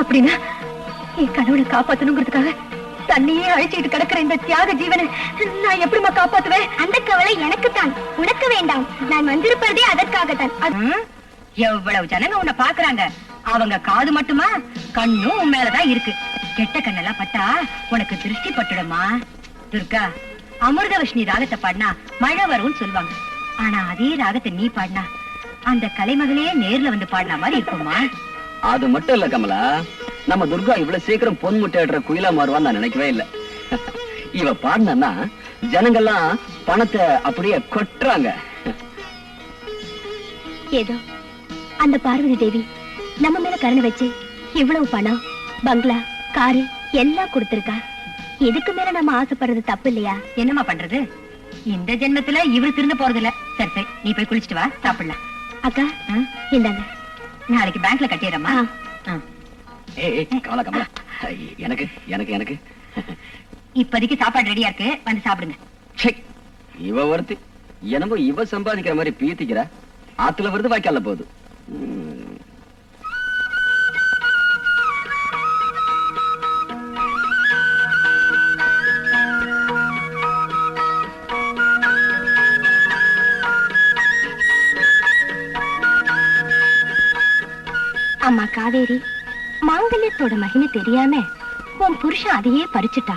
அப்படின்னா என் கணவனை காப்பாத்தணுங்கிறதுக்காக தண்ணியே அழிச்சிட்டு கிடக்கிற இந்த தியாக ஜீவனை நான் எப்படிமா காப்பாத்துவேன்? அந்த கவலை எனக்குத்தான், உனக்கு வேண்டாம். நான் வந்திருப்பதே அதற்காகத்தான். எவ்வளவு ஜனங்க உன்னை பாக்குறாங்க, அவங்க காது மட்டுமா, கண்ணும் உன் மேலதான் இருக்கு. கெட்ட கண்ணெல்லாம் பட்டா உனக்கு திருஷ்டி பட்டுடுமா. துர்கா, அமிர்தவர்ஷினி ராகத்தை பாடினா மழை வரும்னு சொல்லுவாங்க. ஆனா அதே ராகத்தை நீ பாடினா அந்த கலைமகளே நேர்ல வந்து பாடின மாதிரி இருக்குமா. அது மட்டும் இல்ல கமலா, நம்ம துர்கா இவ்வளவு சீக்கிரம் பொன் முட்டையிடுற குயிலா மாறுவான்னு நான் நினைக்கவே இல்ல. இவ பாடினா ஜனங்கள்லாம் பணத்தை அப்படியே கொட்டுறாங்க. ஏதோ அந்த பார்வதி தேவி நம்ம மேல கருணை வச்சு இவ்வளவு பணம், பங்களா, காரு எல்லாம் கொடுத்திருக்கா. இதுக்கு மேல நம்ம ஆசைப்படுறது தப்பு இல்லையா? என்னமா பண்றது, இந்த ஜென்மத்துல இவரு திருந்த போறது இல்ல. சரி சரி, நீ போய் குளிச்சுட்டு வா, சாப்பிடலாம். அக்கா இந்தாங்க, நாளைக்கு பேங்க்ல கட்டிடுறமா. கமலா கமலா, எனக்கு எனக்கு எனக்கு இப்போதைக்கு சாப்பாடு ரெடியா இருக்கு, வந்து சாப்பிடுங்க. இவ ஒருத்தி என்னமோ இவ சம்பாதிக்கிற மாதிரி பீத்திக்கிறா. ஆத்துல வருது வாய்க்கால போகுது. அம்மா காவேரி, மாங்கல்யத்தோட மகிமை தெரியாம உன் புருஷன் அதையே பறிச்சுட்டா.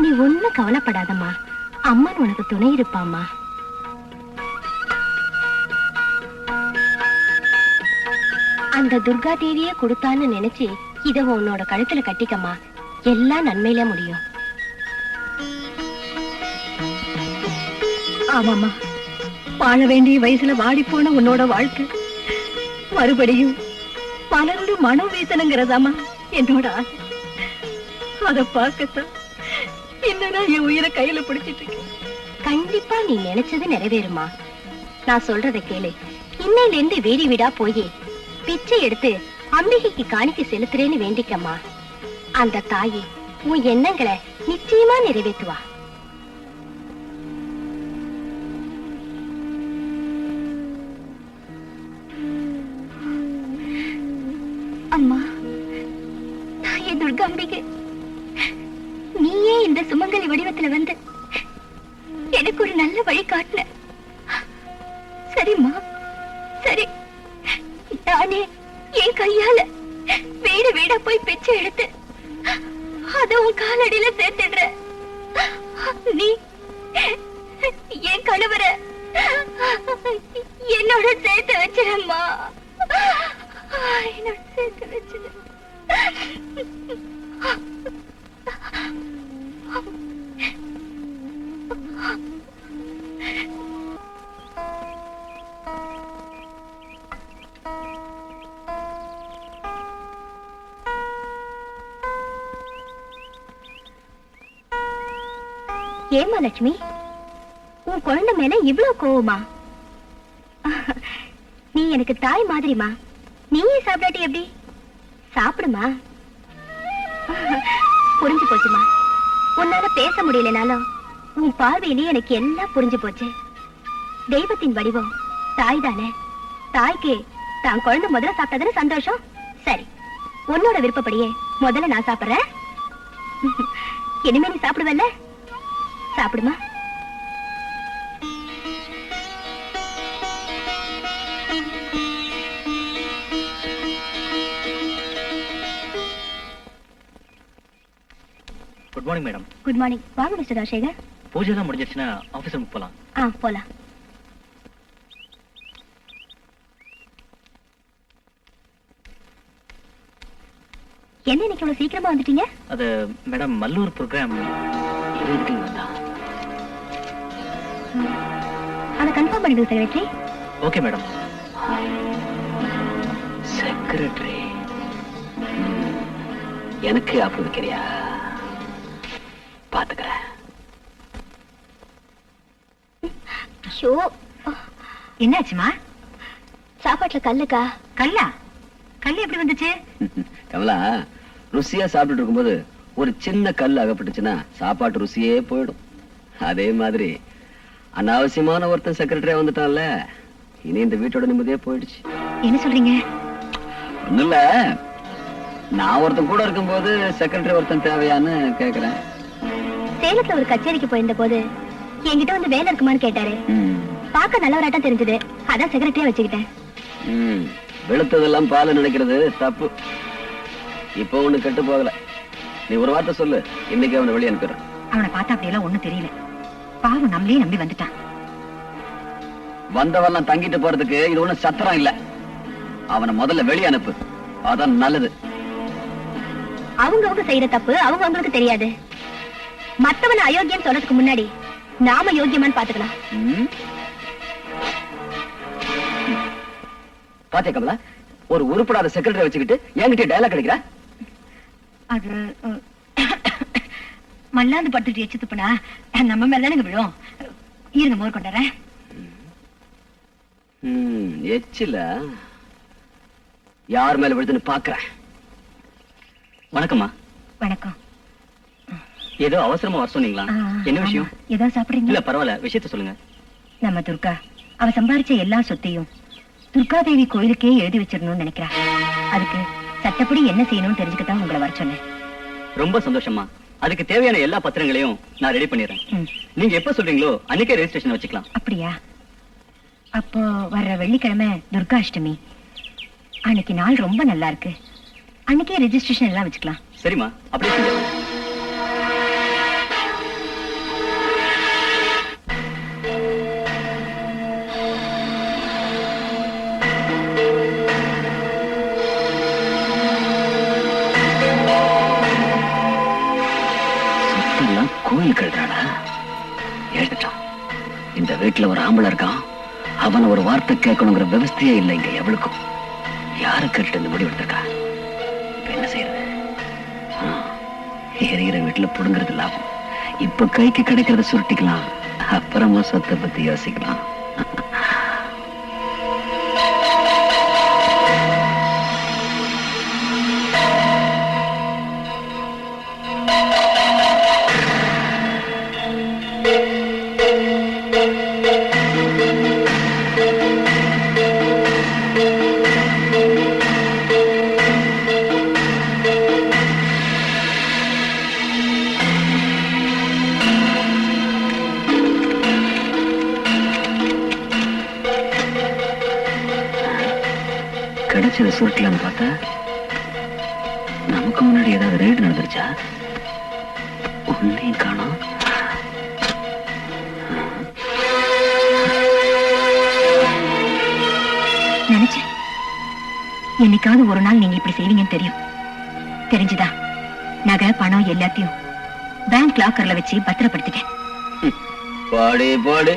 நீ ஒண்ணும் கவலைப்படாதம்மா, அம்மன் உனக்கு துணை இருப்பாம்மா. அந்த துர்கா தேவியே கொடுத்தான்னு நினைச்சு இத உன்னோட கழுத்துல கட்டிக்கம்மா, எல்லாம் நன்மையில முடியும். ஆமாமா, வாழ வேண்டிய வயசுல வாடி போன உன்னோட வாழ்க்கை மறுபடியும் பலரோட மனம் வீசணுங்கிறதாமா என்னோட ஆசை. அத பார்க்கத்தான் இன்னும் நான் என் உயிரை கையில பிடிச்சிட்டு இருக்கேன். கண்டிப்பா நீ நினைச்சது நிறைவேறுமா. நான் சொல்றத கேளு. இன்னையில இருந்து வீடு வீடா போய் பிச்சை எடுத்து அம்பிகைக்கு காணிக்கை செலுத்துறேன்னு வேண்டிக்கம்மா. அந்த தாயே உன் எண்ணங்களை நிச்சயமா நிறைவேற்றுவா. அம்மா, தாயே துர்காம்பிகை, நீயே இந்த சுமங்கலி வடிவத்துல வந்து எனக்கு ஒரு நல்ல வழி காட்டின. சரிம்மா, சரி, நானே என் கையால வீடு வீடா போய் பிச்சை எடுத்து அத உன் காலடியில சேர்த்துடுற. நீ என் கணவரை என்னோட சேர்த்து வச்சிடம்மா, என்னோட சேர்த்து வச்சிட. ஏமா லட்சுமி, உன் குழந்தை மேல இவ்வளவு கோவமா? நீ எனக்கு தாய் மாதிரிமா. நீயே சாப்பிடாட்டி எப்படி? சாப்பிடுமா. புரிஞ்சு போச்சுமா. உன்னால பேச முடியலனாலும் உன் பார்வையிலேயே எனக்கு எல்லாம் புரிஞ்சு போச்சு. தெய்வத்தின் வடிவம் தாய் தானே. தாய்க்கு தான் குழந்தை முதல்ல சாப்பிட்டதுன்னு சந்தோஷம். சரி, உன்னோட விருப்பப்படியே முதல்ல நான் சாப்பிடுறேன். இனிமே நீ சாப்பிடுவல்ல? சாப்பிடுமா. Good morning madam. Good morning. வாங்க மிஸ்டர் ராஜசேகர். பூஜை எல்லாம் முடிஞ்சிருச்சுன்னா ஆபீஸ் ரூமுக்கு போலாம். போலாம். என்ன இன்னைக்கு இவ்வளவு சீக்கிரமா வந்துட்டீங்க? அது மேடம் மல்லூர் ப்ரோக்ராம் அதை கன்ஃபார்ம் பண்ணிடுங்க செக்ரட்டரி. Okay madam. செக்ரட்டரி எனக்கு ஆப்பு வைக்கிறியா? பாத்துக்கிறேன். என்னாச்சுமா? சாப்பாட்டுல கல்லுக்கா? கல்லா? கல்லு எப்படி வந்துச்சு? கமலா, ருசியா சாப்பிட்டு இருக்கும்போது ஒரு சின்ன கல் அகப்பட்டுச்சுன்னா சாப்பாட்டு ருசியே போயிடும். அதே மாதிரி அனாவசியமான ஒருத்தன் செக்ரட்டரியா வந்துட்டான்ல, இனி இந்த வீட்டோட நிம்மதியே போயிடுச்சு. என்ன சொல்றீங்க? ஒண்ணும் இல்ல, நான் ஒருத்தன் கூட இருக்கும்போது செக்ரட்டரி ஒருத்தன் தேவையான்னு கேக்குறேன். சேலத்துல ஒரு கச்சேரிக்கு போயிருந்த போது என்கிட்ட வந்து வேலை இருக்குமான்னு கேட்டாரு. பார்க்க நல்லவராட்டம் தெரிஞ்சது, அதான் செக்ரட்டரியா வச்சுக்கிட்டேன். வெளுத்ததெல்லாம் பால் நினைக்கிறது தப்பு. இப்போ ஒண்ணு கெட்டு போகல. நீ ஒரு வார்த்தை சொல்லு, இன்னைக்கு அவனை வெளியே அனுப்பிடுறேன். அவனை பார்த்தா அப்படியெல்லாம் ஒண்ணும் தெரியல. பாவம் நம்மளே நம்பி வந்துட்டான். வந்தவெல்லாம் தங்கிட்டு போறதுக்கு இது ஒண்ணும் சத்திரம் இல்ல. அவனை முதல்ல வெளியே அனுப்பு, அதான் நல்லது. அவங்க செய்யற தப்பு அவங்களுக்கு தெரியாது. மத்தவன அயோக்கியம் சொல்றதுக்கு முன்னாடி நாம யோக்கியமான்னு பாத்துக்கலாம். பாத்தியா கமலா, ஒரு உருப்படாத செக்ரட்டரி வச்சுக்கிட்டு என்கிட்ட டயலாக் கிடைக்கிற? அது மல்லாந்து படுத்துட்டு எச்சு துப்புனா நம்ம மேலதானுங்க விழும். இருங்க மோர் கொண்டாரேன். எச்சில யார் மேல விழுதுன்னு பாக்குறேன். வணக்கம்மா. வணக்கம். ஏதோ அவசரமா வர சொன்னீங்களா? என்ன விஷயம்? ஏதோ சாப்பிடுறீங்க? இல்ல பரவாயில்ல, விஷயத்த சொல்லுங்க. நம்ம துர்கா அவ சம்பாரிச்ச எல்லா சொத்தையும் துர்கா தேவி கோயிலுக்கே எழுதி வச்சிடணும்னு நினைக்கிறா. அதுக்கு சட்டப்படி என்ன செய்யணும்னு தெரிஞ்சுக்கத்தான் உங்களை வர சொன்னேன். ரொம்ப சந்தோஷமா. அதுக்கு தேவையான எல்லா பத்திரங்களையும் நான் ரெடி பண்ணிடுறேன். நீங்க எப்ப சொல்றீங்களோ அன்னைக்கே ரெஜிஸ்ட்ரேஷன் வச்சுக்கலாம். அப்படியா? அப்போ வர்ற வெள்ளிக்கிழமை துர்காஷ்டமி. அன்னைக்கு நாள் ரொம்ப நல்லா இருக்கு. அன்னைக்கே ரெஜிஸ்ட்ரேஷன் எல்லாம் வச்சுக்கலாம். சரிம்மா, அப்படியே செஞ்சிடலாம். கோயில் கழுறாடா எழுதிட்டான். இந்த வீட்டுல ஒரு ஆம்பளை இருக்கான், அவன் ஒரு வார்த்தை கேட்கணுங்கிற விவஸ்தையே இல்லை இங்க எவளுக்கும். யாரு கேட்டு இந்த முடிவு எடுத்திருக்கா? இப்ப என்ன செய்யறது? எரிகிற வீட்டுல புடுங்கிறது லாபம். இப்ப கைக்கு கிடைக்கிறத சுருட்டிக்கலாம், அப்புறமா சொத்தை பத்தி யோசிக்கலாம். கிடைச்சதை சுருட்டலான்னு பார்த்தா நமக்கு முன்னாடி ஏதாவது ரைடு நடந்துருச்சா? ஒன்னையும் காணோம். நினைச்சேன் என்னைக்காவது ஒரு நாள் நீங்க இப்படி செய்வீங்கன்னு தெரியும். தெரிஞ்சுதா நகை பணம் எல்லாத்தையும் பேங்க் லாக்கர்ல வச்சு பத்திரப்படுத்திட்டேன். பாடு பாடு,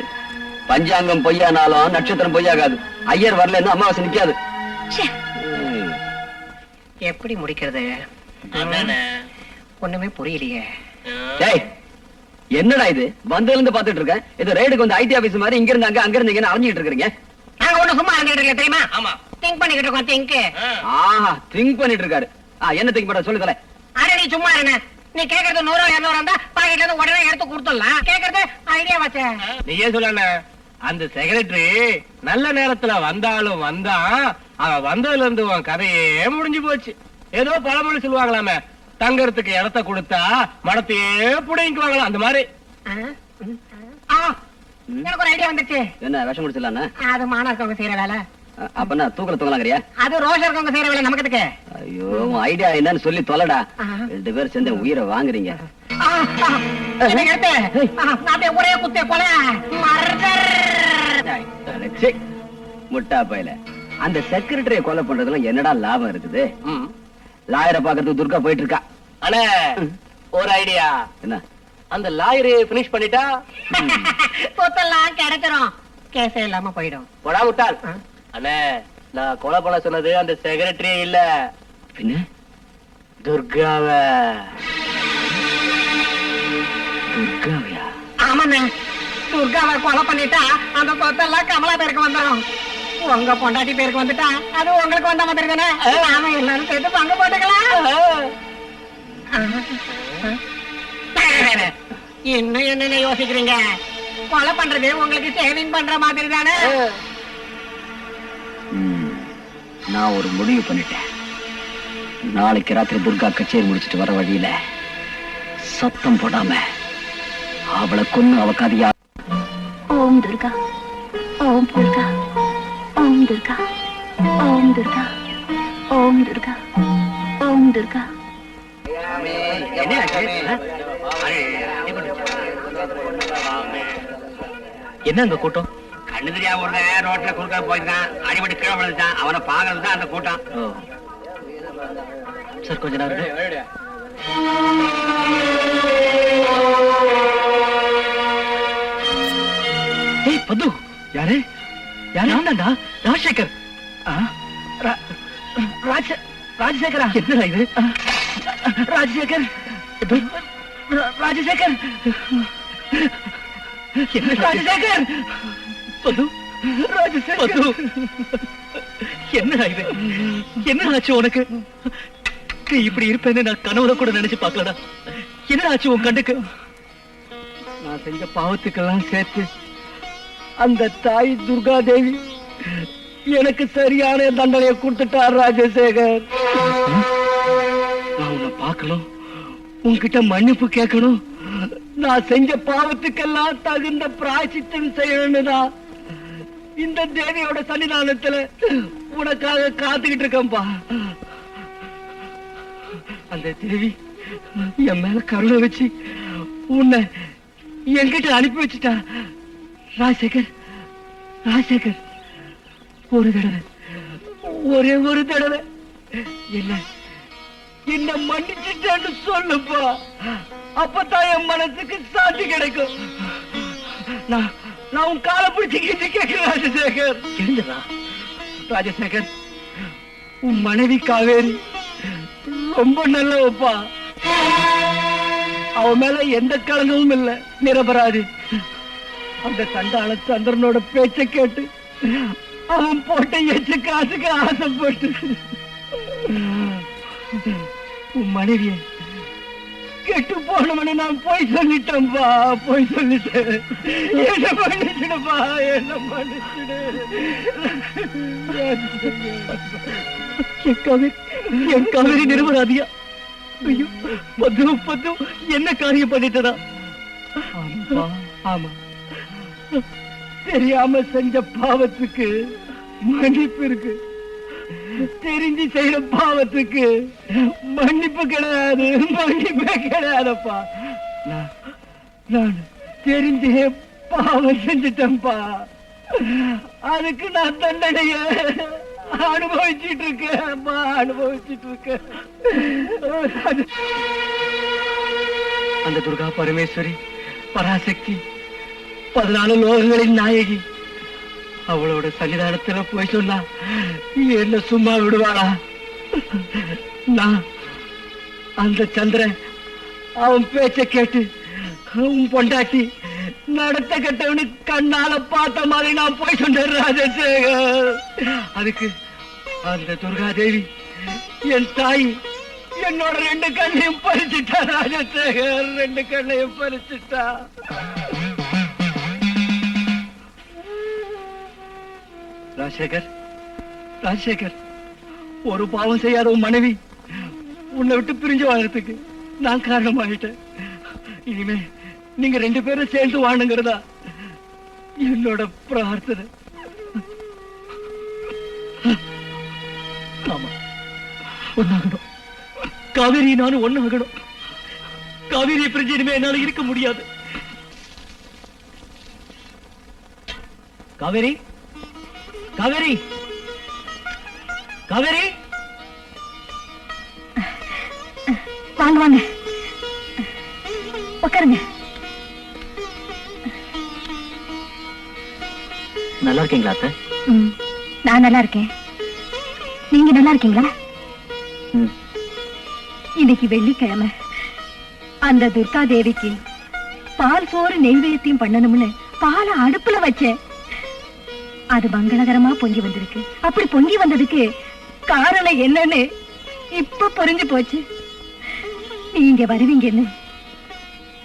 பஞ்சாங்கம் பொய்யானாலும் நட்சத்திரம் பொய்யாகாது. ஐயர் வரலன்னு அமாவாசை நிக்காது. எப்படி முடிக்கிறது? ஒண்ணுமே புரியலையே. என்னடா இது வந்ததுல இருந்து பாத்துட்டு இருக்கேன் இது ரைடுக்கு வந்து ஐடி ஆபீஸ் மாதிரி இங்க இருந்து அங்க இருந்து இங்க அரைஞ்சிட்டு இருக்கீங்க. நாங்க ஒண்ணு சும்மா இருந்துட்டு இருக்கேன் தெரியுமா? ஆமா, திங்க் பண்ணிக்கிட்டு இருக்கோம். திங்க். ஆஹா, திங்க் பண்ணிட்டு இருக்காரு. என்ன திங்க் பண்ற சொல்லு தல. அட நீ சும்மா இருங்க. நீ கேக்குறது 100 200 இருந்தா பாக்கெட்ல இருந்து உடனே எடுத்து கொடுத்துடலாம். கேக்குறது ஐடியா வச்ச. நீயே சொல்லல. அந்த செக்ரட்டரி நல்ல நேரத்துல வந்தாலும் வந்தான், அவன் வந்ததுல இருந்து உன் கதையே முடிஞ்சு போச்சு. ஏதோ பழமொழி சொல்லுவாங்களாமே, தங்கறதுக்கு இடத்த கொடுத்தா மடத்தையே புடிங்குவாங்களாம், அந்த மாதிரி. எனக்கு ஒரு ஐடியா வந்துச்சு. என்ன விஷம் முடிச்சிடலாம்னா? அது மானா இருக்கவங்க செய்யற வேலை. அப்பனா தூக்கல தூங்கலாங்கறியா? அது ரோஷா இருக்கவங்க செய்யற வேலை நமக்கு எதுக்கு? ஐயோ, உன் ஐடியா என்னன்னு சொல்லி தொலைடா. 2 பேரும் சேர்ந்து உயிரை வாங்குறீங்க. ஒரே குத்தே போல முட்டா பையல. அந்த செக்ரட்டரிய கொலை பண்றதுல என்னடா லாபம் இருக்குது? லாயரை பாக்குறதுக்கு துர்கா போயிட்டு இருக்கா. அண்ணே, ஒரு ஐடியா. என்ன? அந்த லாயரை பினிஷ் பண்ணிட்டா சொத்தெல்லாம் கிடைச்சிரும், கேஸே இல்லாம போயிடும். போடா விட்டால். அண்ணே, நான் கொலை பண்ண சொன்னது அந்த செக்ரட்டரியே இல்ல, பின்ன துர்காவ. துர்காவையா? ஆமாண்ணே, துர்காவை கொலை பண்ணிட்டா அந்த சொத்தெல்லாம் கமலா பேருக்கு வந்துடும். உங்க பொண்டாட்டி பேருக்கு வந்துட்டா அது உங்களுக்கு வந்த மாதிரி தானே. நாம எல்லாரும் சேர்த்து பங்கு போட்டுக்கலாம். இன்னும் என்ன யோசிக்கிறீங்க? கொலை பண்றது உங்களுக்கு சேவிங் பண்ற மாதிரி தானே. நான் ஒரு முடிவு பண்ணிட்டேன். நாளைக்கு ராத்திரி துர்கா கச்சேரி முடிச்சிட்டு வர வழியில சத்தம் போடாம அவளை கொன்னு அவ கதையா. ஓம் துர்கா, ஓம் துர்கா, ஓம் துர்கா, ஓம் துர்கா, ஓம் துர்கா, ஓம் துர்கா. என்ன அங்க கூட்டம்? கண்ணு தெரியாம ஒரு ரோட்ல குறுக்க போயிருக்கான், அடிபட்டு கீழே விழுந்துட்டான். அவனை பாக்குறது தான் அந்த கூட்டம். சார் கொஞ்ச நேரம். ஏய் பத்து, யாரு? யாருடா? ராஜசேகர். ராஜசேகரா? என்னடா இது? ராஜசேகர், ராஜசேகர், ராஜசேகர், பத்து, ராஜசேகர். என்னடா இது? என்ன ஆச்சு உனக்கு? நீ இப்படி இருப்பேன்னு நான் கனவுல கூட நினைச்சு பார்க்கலடா. என்ன ஆச்சு உன் கண்டுக்கு? நான் செஞ்ச பாவத்துக்கெல்லாம் சேர்த்து அந்த தாய் துர்கா தேவி எனக்கு சரியான தண்டனையை கொடுத்துட்டார் ராஜசேகர். நான் உன்னை பார்க்கணும், உன்கிட்ட மன்னிப்பு கேட்கணும், நான் செஞ்ச பாவத்துக்கெல்லாம் தகுந்த பிராயச்சித்தம் செய்யணும்னுதான் இந்த தேவியோட சன்னிதானத்துல உனக்காக காத்துக்கிட்டு இருக்கேன்பா. அந்த தேவி என் மேல கருணை வச்சு உன்னை என்கிட்ட அனுப்பி வச்சுட்டா. ராஜசேகர், ராஜசேகர், ஒரு தடவை, ஒரே ஒரு தடவை என்ன மன்னிச்சுட்டேன்னு சொல்லுப்பா. அப்பதான் என் மனசுக்கு சாந்தி கிடைக்கும். நான் உன் காலை பிடிச்சு கிட்டு கேட்கிறேன் ராஜசேகர். எழுந்துடா. ராஜசேகர், உன் மனைவி காவேரி ரொம்ப நல்லவப்பா. அவ மேல எந்த களங்கமும் இல்ல, நிரபராதி. அந்த சண்டாள சந்திரனோட பேச்சை கேட்டு அவன் போட்ட எச்ச காசுக்கு ஆசைப்பட்டு உன் மனைவிய கெட்டு போனவன நான் போய் சொல்லிட்டேன்பா, போய் சொல்லிட்டேன். என்ன பண்ணிச்சுடுப்பா, என்ன பண்ணிச்சுடு. என் காவேரி நிரபராதியா? ஐயோ பத்து பத்து, என்ன காரியம் பண்ணிட்டதா? ஆமா, தெரியாம செஞ்ச பாவத்துக்கு மன்னிப்பு இருக்கு, தெரிஞ்சு செய்யற பாவத்துக்கு மன்னிப்பு கிடையாது, மன்னிப்பே கிடையாதப்பா. நான் தெரிஞ்சே பாவம் செஞ்சுட்டேன்பா. அதுக்கு நான் தண்டனைய அனுபவிச்சுட்டு இருக்கேன், அனுபவிச்சுட்டு இருக்கேன். அந்த துர்கா பரமேஸ்வரி, பராசக்தி, 14 லோகங்களின் நாயகி, அவளோட சன்னிதானத்துல போய் சொன்னா என்ன சும்மா விடுவாளா? நான் அந்த சந்திரன் அவன் பேச்ச கேட்டு உன் பொண்டாட்டி நடத்த கட்டவனு கண்ணால பார்த்த மாதிரி நான் போய் சொன்னேன் ராஜசேகர். அதுக்கு அந்த துர்காதேவி என் தாய் என்னோட 2 கண்ணையும் பறிச்சுட்டா ராஜசேகர், 2 கண்ணையும் பறிச்சுட்டா. ராஜசேகர், ராஜசேகர், ஒரு பாவம் செய்யாத உன் மனைவி உன்னை விட்டு பிரிஞ்சு வாழறதுக்கு நான் காரணமாயிட்டேன். இனிமே நீங்க 2 பேரும் சேர்ந்து வாழுங்கிறதா என்னோட பிரார்த்தனை. ஆமா, ஒன்னாகணும். காவேரி நானும் ஒன்னாகணும். காவேரியை பிரிஞ்சு இனிமே என்னால இருக்க முடியாது. காவேரி, காவேரி, காவேரி, வாங்க வாங்க, உட்காருங்க. நல்லா இருக்கீங்களா அத்தை? நான் நல்லா இருக்கேன். நீங்க நல்லா இருக்கீங்களா? இன்னைக்கு வெள்ளிக்கிழமை. அந்த துர்கா தேவிக்கு பால் சோறு நெய்வேத்தியம் பண்ணணும்னு பாலை அடுப்புல வச்சேன். அது மங்களகரமா பொங்கி வந்திருக்கு. அப்படி பொங்கி வந்ததுக்கு காரணம் என்னன்னு இப்ப புரிஞ்சு போச்சு. நீங்க வருவீங்கன்னு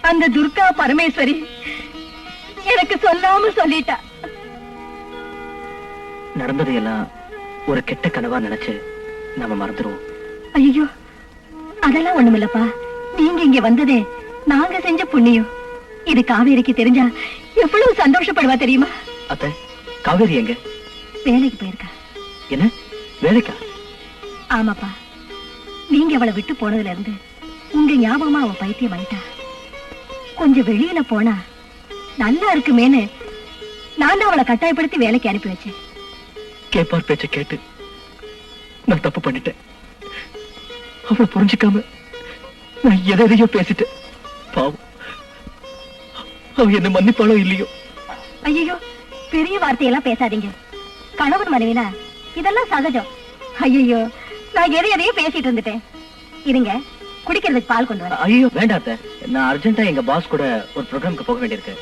அந்த துர்கா பரமேஸ்வரி எனக்கு சொல்லாம சொல்லிட்டா. நடந்ததையெல்லாம் ஒரு கெட்ட கனவா நினைச்சு நாம மறந்துடுவோம். ஐயோ, அதெல்லாம் ஒண்ணுமில்லப்பா. நீங்க இங்க வந்ததே நாங்க செஞ்ச புண்ணியம். இது காவேரிக்கு தெரிஞ்சா எவ்வளவு சந்தோஷப்படுவா தெரியுமா? அத்தை, காவேரி எங்க? வேலைக்கு போயிருக்கா. என்ன வேலைக்கா? ஆமாப்பா, நீங்க அவளை விட்டு போனதுல இருந்து உங்க ஞாபகமா அவ பைத்தியம் ஆயிட்டா. கொஞ்சம் வெளியில போனா நல்லா இருக்குமேன்னு நான் தான் அவளை கட்டாயப்படுத்தி வேலைக்கு அனுப்பி வச்சேன். கேப்பார் பேச்ச கேட்டு நான் தப்பு பண்ணிட்டேன். அவளை புரிஞ்சுக்காம நான் எதையோ பேசிட்டேன். பாவம், அவ என்ன மன்னிப்பாளோ இல்லையோ. ஐயோ, பெரிய வார்த்தையெல்லாம் பேசாதீங்க. கணவன் மனைவினா இதெல்லாம் சகஜம். ஐயோ, நான் எதையோ பேசிட்டு இருந்துட்டேன். இருங்க, குடிக்கிறதுக்கு பால் கொண்டு வரேன். ஐயோ வேண்டாம் அத்தை, நான் அர்ஜென்ட்டா எங்க பாஸ் கூட ஒரு ப்ரோக்ராம்க்கு போக வேண்டியிருக்கு.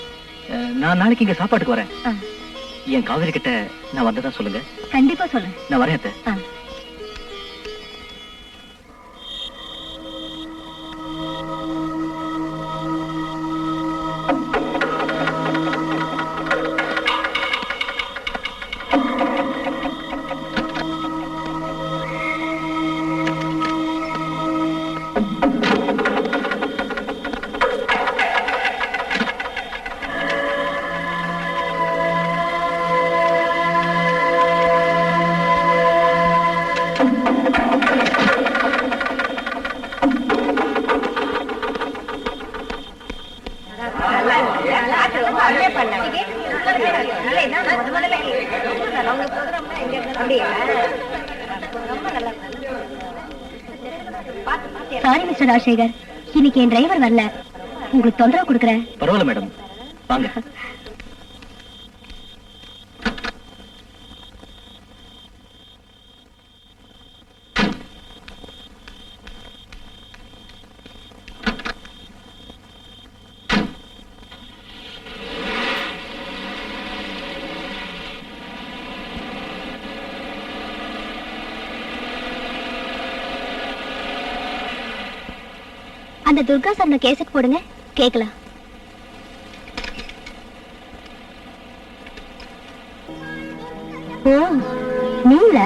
நான் நாளைக்கு இங்க சாப்பாட்டுக்கு வரேன். என் காவேரி கிட்ட நான் வந்ததா சொல்லுங்க. கண்டிப்பா சொல்லுங்க. நான் வரேன் அத்தை. சாரி மிஸ்டர் ராஜசேகர், இன்னைக்கு என் டிரைவர் வரல. உங்களுக்கு தொந்தரவு கொடுக்குறேன். பரவாயில்ல மேடம், வாங்க. அந்த துர்கா சார் கேசட் போடுங்க, கேக்கலாம். ஓ, நீங்களா?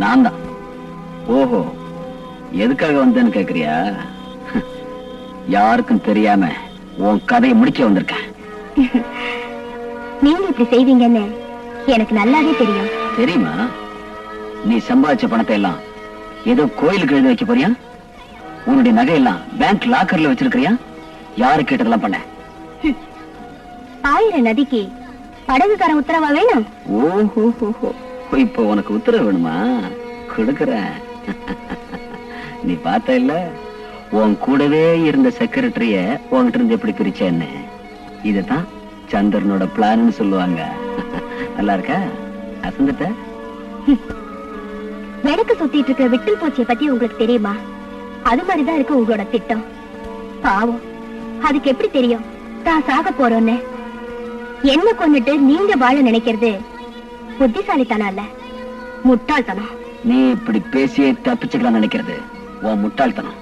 நான் தான். ஓஹோ, எதுக்காக வந்தேன்னு கேக்குறியா? யாருக்கும் தெரியாம உன் கதையை முடிக்க வந்திருக்கேன். நீங்க இப்படி செய்வீங்கன்னு எனக்கு நல்லாவே தெரியும். தெரியுமா? நீ சம்பாதிச்ச பணத்தை எல்லாம் ஏதோ கோயிலுக்கு எழுதி வைக்க போறியா? உன்னுடைய நகையெல்லாம் பேங்க் லாக்கர்ல வச்சிருக்கிறியா? யாரு கேட்டதெல்லாம் பண்ண? 1000 நதிக்கு படகுக்காரன் உத்தரவா வேணும்? ஓஹோ, இப்ப உனக்கு உத்தரவு வேணுமா? கொடுக்கறேன். நீ பார்த்த இல்ல, உன் கூடவே இருந்த செக்ரட்டரிய உன்கிட்ட இருந்து எப்படி பிரிச்சேன்னு. இதுதான் சந்திரனோட பிளான்னு சொல்லுவாங்க. நல்லா இருக்கா? அசந்துட்ட? விளக்கு சுத்திட்டு இருக்கிற விட்டில் பூச்சியை பத்தி உங்களுக்கு தெரியுமா? அது மாதிரிதான் இருக்கு உங்களோட திட்டம். பாவம், அதுக்கு எப்படி தெரியும் தான் சாக போறோன்னு? என்ன கொன்னுட்டு நீங்க வாழ நினைக்கிறது புத்திசாலித்தனம் இல்ல, முட்டாள்தனம். நீ இப்படி பேசியே தப்பிச்சுக்கலாம் நினைக்கிறது உன் முட்டாள்தனம்.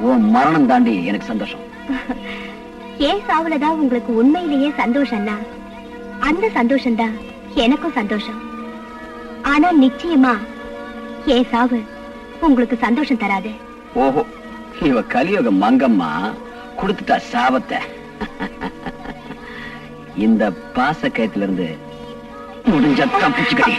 உன் மரணம் தாண்டி எனக்கு சந்தோஷம். ஏன் சாவுலதான் உங்களுக்கு உண்மையிலேயே சந்தோஷம்னா அந்த சந்தோஷம் தான் எனக்கும் சந்தோஷம். ஆனா நிச்சயமா ஏன் சாவு உங்களுக்கு சந்தோஷம் தராது. ஓஹோ, இவ கலியுக மங்கம்மா கொடுத்துட்டா சாபத்தை. இந்த பாச கயத்துல இருந்து முடிஞ்ச தப்பிச்சுக்கடி.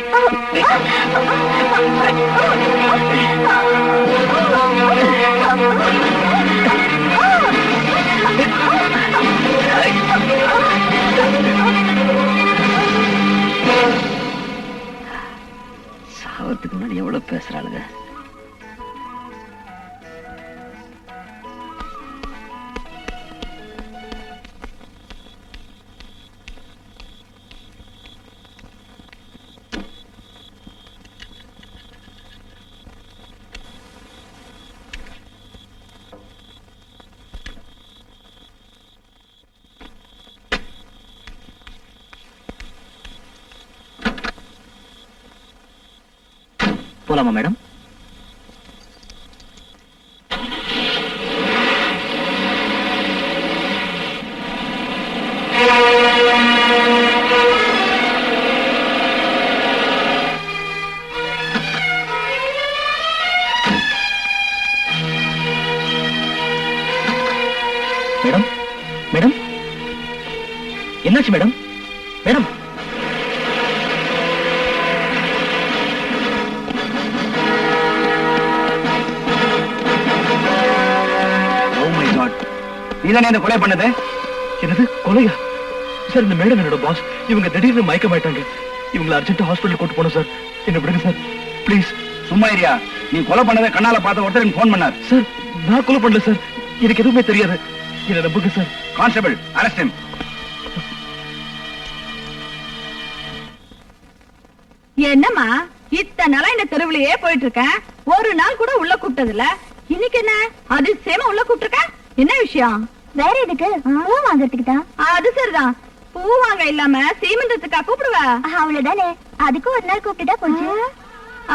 சாவத்துக்கு முன்னாடி எவ்வளவு பேசுறாளுங்க. போலாமா மேடம்? மேடம் மேடம் என்னாச்சு மேடம்? மேடம் நீதானே இந்த கொலை பண்ணது? என்னது கொலையா? சார் இந்த மேடம் என்னோட பாஸ். இவங்க திடீர்னு மயக்கமாயிட்டாங்க. இவங்களை அர்ஜென்ட்டா ஹாஸ்பிடல் கூட்டு போனோம் சார். என்ன விடுங்க சார் ப்ளீஸ். சும்மா இரியா. நீ கொலை பண்ணதை கண்ணால பார்த்த ஒருத்தர் போன் பண்ணார். சார் நான் கொலை பண்ணல சார். எனக்கு எதுவுமே தெரியாது. என்ன நம்புங்க சார். Constable arrest him. என்னம்மா இத்தனை நாளா இந்த தெருவிலேயே போயிட்டு இருக்கேன், ஒரு நாள் கூட உள்ள கூப்பிட்டது இல்ல. இன்னைக்கு என்ன அதிசயமா உள்ள கூப்பிட்டிருக்க? என்ன விஷயம்? வேற எதுக்கு? பூ வாங்கறதுக்கு தான். அது சரிதான், பூ வாங்க இல்லாம சீமந்தத்துக்கா கூப்பிடுவ? அவ்வளவுதானே, அதுக்கும் ஒரு நாள் கூப்பிட்டுட்டா போச்சு.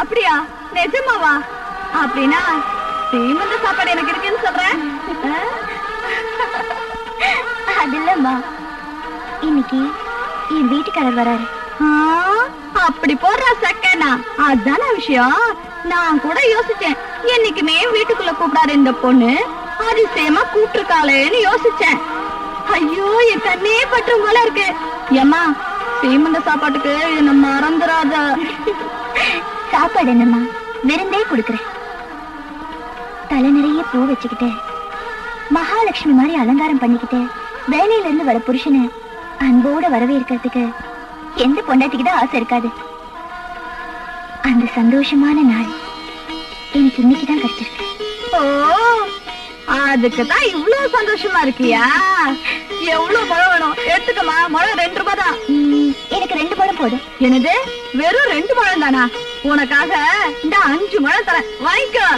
அப்படியா? நிஜமாவா? அப்படின்னா சீமந்த சாப்பாடு எனக்கு இருக்குன்னு சொல்றேன். அது இல்லம்மா, இன்னைக்கு என் வீட்டுக்காரர் வராரு. அப்படி போடுற சக்கனா, அதான விஷயம். நான் கூட யோசிச்சேன், என்னைக்குமே வீட்டுக்குள்ள கூப்பிடாரு இந்த பொண்ணு, அதிசயமா கூப்பிட்டுருக்காளேன்னு யோசிச்சேன். ஐயோ என் கண்ணே பற்றும் போல இருக்கு. ஏம்மா சீமந்த சாப்பாட்டுக்கு என்ன மறந்துடாத. சாப்பாடு என்னம்மா, விருந்தே கொடுக்கறேன். தலை நிறைய பூ வச்சுக்கிட்டு மகாலட்சுமி மாதிரி அலங்காரம் பண்ணிக்கிட்டு வேலையில இருந்து வர புருஷனை அன்போட வரவேற்கிறதுக்கு எந்த பொண்டாட்டிக்குதான் ஆசை இருக்காது. அந்த சந்தோஷமான நாள் எனக்கு இன்னைக்குதான் கிடைச்சிருக்கு. ஓ, அதுக்குதான் இவ்வளவு சந்தோஷமா இருக்கியா? எவ்வளவு பழம் வேணும்? எடுத்துக்கமா, முழம் 2 ரூபாய் தான். எனக்கு 2 பழம் போதும். என்னது, வெறும் 2 பழம் தானா? உனக்காக இந்த 5 பழம் தரேன், வாங்கிக்கோ.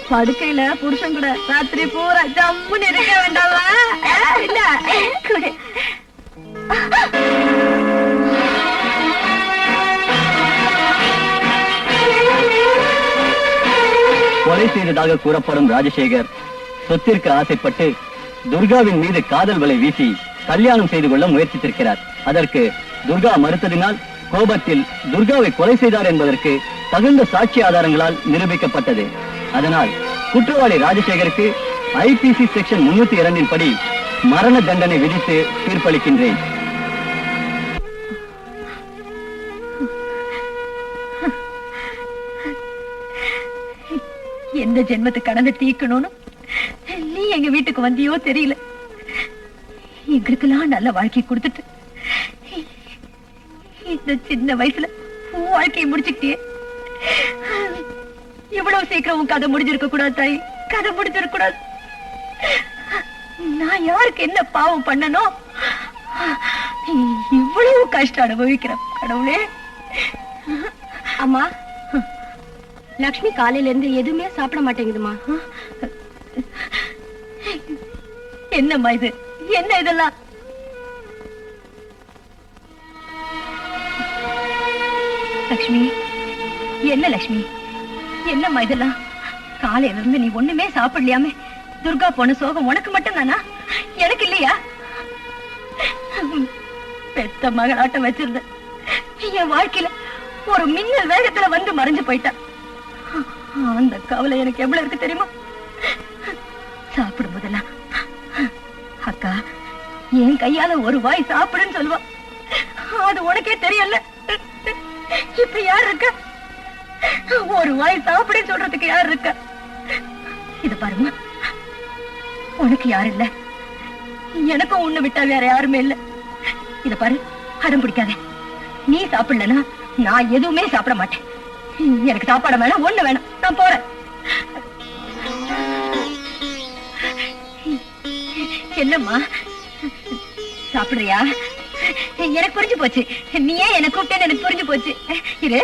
படுக்கையில புருஷன் கூட ராத்திரி பூரா ஜம்முன்னு இருக்க வேண்டாமா? இல்ல கொடு. கொலை செய்ததாக கூறப்படும் ராஜசேகர் சொத்திற்கு ஆசைப்பட்டு துர்காவின் மீது காதல் வலை வீசி கல்யாணம் செய்து கொள்ள முயற்சித்திருக்கிறார். அதற்கு துர்கா மறுத்ததினால் கோபத்தில் துர்காவை கொலை செய்தார் என்பதற்கு தகுந்த சாட்சி ஆதாரங்களால் நிரூபிக்கப்பட்டது. அதனால் குற்றவாளி ராஜசேகருக்கு ஐபிசி செக்ஷன் 302 படி மரண தண்டனை விதித்து தீர்ப்பளிக்கின்றேன். எந்த ஜென்மத்து கடந்து தீக்கணும்னு நீ எங்க வீட்டுக்கு வந்தியோ தெரியல. எங்களுக்கெல்லாம் நல்ல வாழ்க்கை கொடுத்துட்டு இந்த சின்ன வயசுல வாழ்க்கையை முடிச்சுக்கிட்டே. இவ்வளவு சீக்கிரம் உன் கதை முடிஞ்சிருக்க கூடாது தாய், கதை முடிஞ்சிருக்க கூடாது. நான் யாருக்கு என்ன பாவம் பண்ணணும்? இவ்வளவு கஷ்டம் அனுபவிக்கிறேன் கடவுளே. அம்மா, லக்ஷ்மி காலையில இருந்து எதுவுமே சாப்பிட மாட்டேங்குதுமா. என்னம்மா இது? என்ன இதெல்லாம்? லக்ஷ்மி, என்ன லக்ஷ்மி, என்னம்மா இதெல்லாம்? காலையில இருந்து நீ ஒண்ணுமே சாப்பிடலையாமே? துர்கா போன சோகம் உனக்கு மட்டும் தானா? எனக்கு இல்லையா? பெத்த மகளாட்டம் வச்சிருந்த என் வாழ்க்கையில ஒரு மின்னல் வேகத்துல வந்து மறைஞ்சு போயிட்டா. அந்த கவலை எனக்கு எவ்வளவு இருக்கு தெரியுமா? சாப்பிடும் போதெல்லாம் அக்கா என் கையால ஒரு வாய் சாப்பிடுன்னு சொல்லுவா. அது உனக்கே தெரியல. இப்ப யார் இருக்கா? ஒரு வாய் சாப்பிடுன்னு சொல்றதுக்கு யார் இருக்கா? இது பாருமா, உனக்கு யாரு இல்ல, எனக்கும் உன்னை விட்டா வேற யாருமே இல்ல. இத பாரு, அடம் பிடிக்காத. நீ சாப்பிடலனா நான் எதுவுமே சாப்பிட மாட்டேன். எனக்கு சாப்பாடு வேணாம், ஒண்ணு வேணாம், நான் போறேன். என்னம்மா சாப்பிடுறியா? எனக்கு புரிஞ்சு போச்சு, நீ ஏன் என்ன கூப்பிட்டேன்னு எனக்கு புரிஞ்சு போச்சு. இரு,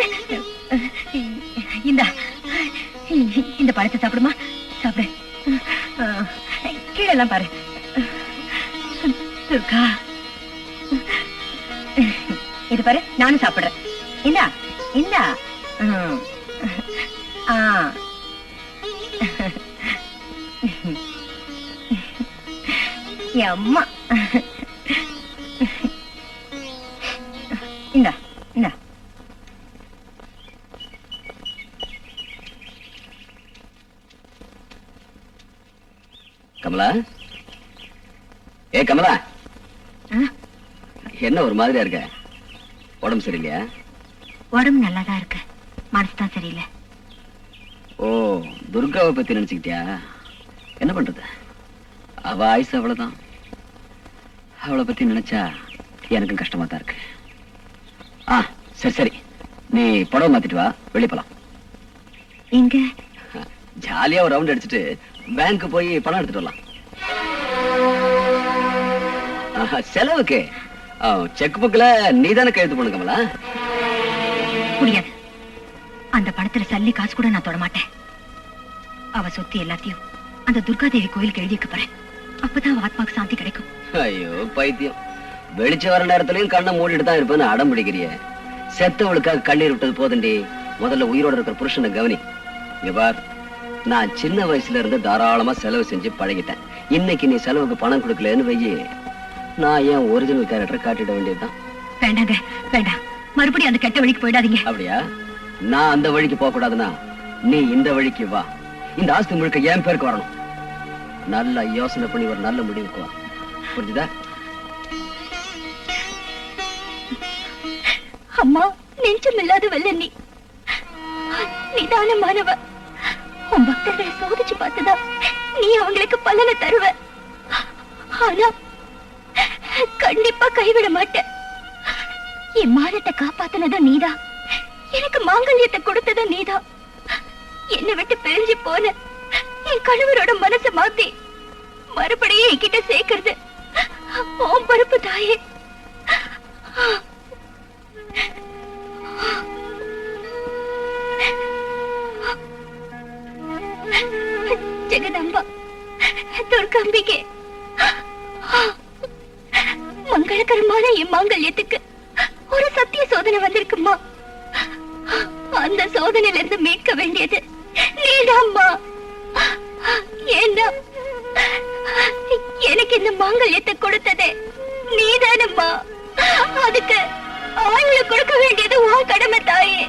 இந்த பழத்தை சாப்பிடுமா, சாப்பிடு. கீழே எல்லாம் பாரு. துர்கா, இது பாரு, நானும் சாப்பிடுறேன். இந்தா இந்தா. அம்மா, இந்தா இந்தா. கமலா, ஏ கமலா, என்ன ஒரு மாதிரியா இருக்க? உடம்பு சரியில்லையா? உடம்பு நல்லாதான் இருக்கு, மனசுதான் சரியில்லை. ஓ, துர்காவை பத்தி நினைச்சுக்கிட்டியா? என்ன பண்றது, அவ ஆயுசு அவ்வளவுதான். அவளை பத்தி நினைச்சா எனக்கும் கஷ்டமா தான் இருக்கு. சரி சரி, நீ புடவை மாத்திட்டு வா, வெளியே போலாம். எங்க? ஜாலியா ஒரு ரவுண்ட் அடிச்சுட்டு பேங்க் போய் பணம் எடுத்துட்டு வரலாம். செலவுக்கு செக் புக்ல நீதானே கையெழுத்து போடணும் கமலா. முடியாது, அந்த பணத்துல சல்லி காசு கூட நான் தொட மாட்டேன். அவ சொத்து எல்லாத்தையும் அந்த துர்காதேவி கோயிலுக்கு எழுதி வைக்க போறேன். அப்பதான் அவ ஆத்மாக்கு சாந்தி கிடைக்கும். ஐயோ பைத்தியம், வெளிச்ச வர நேரத்திலயும் கண்ணை மூடிட்டு தான் இருப்பேன்னு அடம் பிடிக்கிறிய. செத்தவளுக்காக கண்ணீர் விட்டது போதண்டி, முதல்ல உயிரோட இருக்கிற புருஷனை கவனி. இங்க பார், நான் சின்ன வயசுல இருந்து தாராளமா செலவு செஞ்சு பழகிட்டேன். இன்னைக்கு நீ செலவுக்கு பணம் கொடுக்கலன்னு வையி, நான் ஏன் ஒரிஜினல் கேரக்டரை காட்டிட வேண்டியதுதான். வேண்டாங்க, வேண்டாம், மறுபடியும் அந்த கெட்ட வழிக்கு போயிடாதீங்க. அப்படியா? நான் அந்த வழிக்கு போக கூடாதுன்னா நீ இந்த வழிக்கு வா. இந்த ஆஸ்தி முழுக்க என் பேருக்கு வரணும். நல்லா யோசனை பண்ணி ஒரு நல்ல முடிவுக்கு வா, புரிஞ்சுதா? அம்மா, நெஞ்சமில்லாத வெள்ள நீ நிதானமானவ. உன் பக்தர்களை சோதிச்சு பார்த்துதான் நீ அவங்களுக்கு பலனை தருவ. ஆனா கண்டிப்பா கைவிட மாட்டேன். என் மானத்தை காப்பாத்தினதும் நீதான், எனக்கு மாங்கல்யத்தை கொடுத்ததும் நீதான். என்னை விட்டு பிரிஞ்சு போன என் கணவரோட மனசை மாத்தி மறுபடியும் என்கிட்ட சேர்க்கிறது உன் பொறுப்பு தாயே. ஜெகதம்பா, துர்காம்பிகே, மங்களகரமான என் மாங்கல்யத்துக்கு ஒரு சத்திய சோதனை வந்திருக்குமா. அந்த சோதனையில இருந்து மீட்க வேண்டியது நீதாம்மா. ஏன்னா எனக்கு இந்த மாங்கல்யத்தை கொடுத்ததே நீதானம்மா. அதுக்கு ஆயுள கொடுக்க வேண்டியது உன் கடமை தாயே.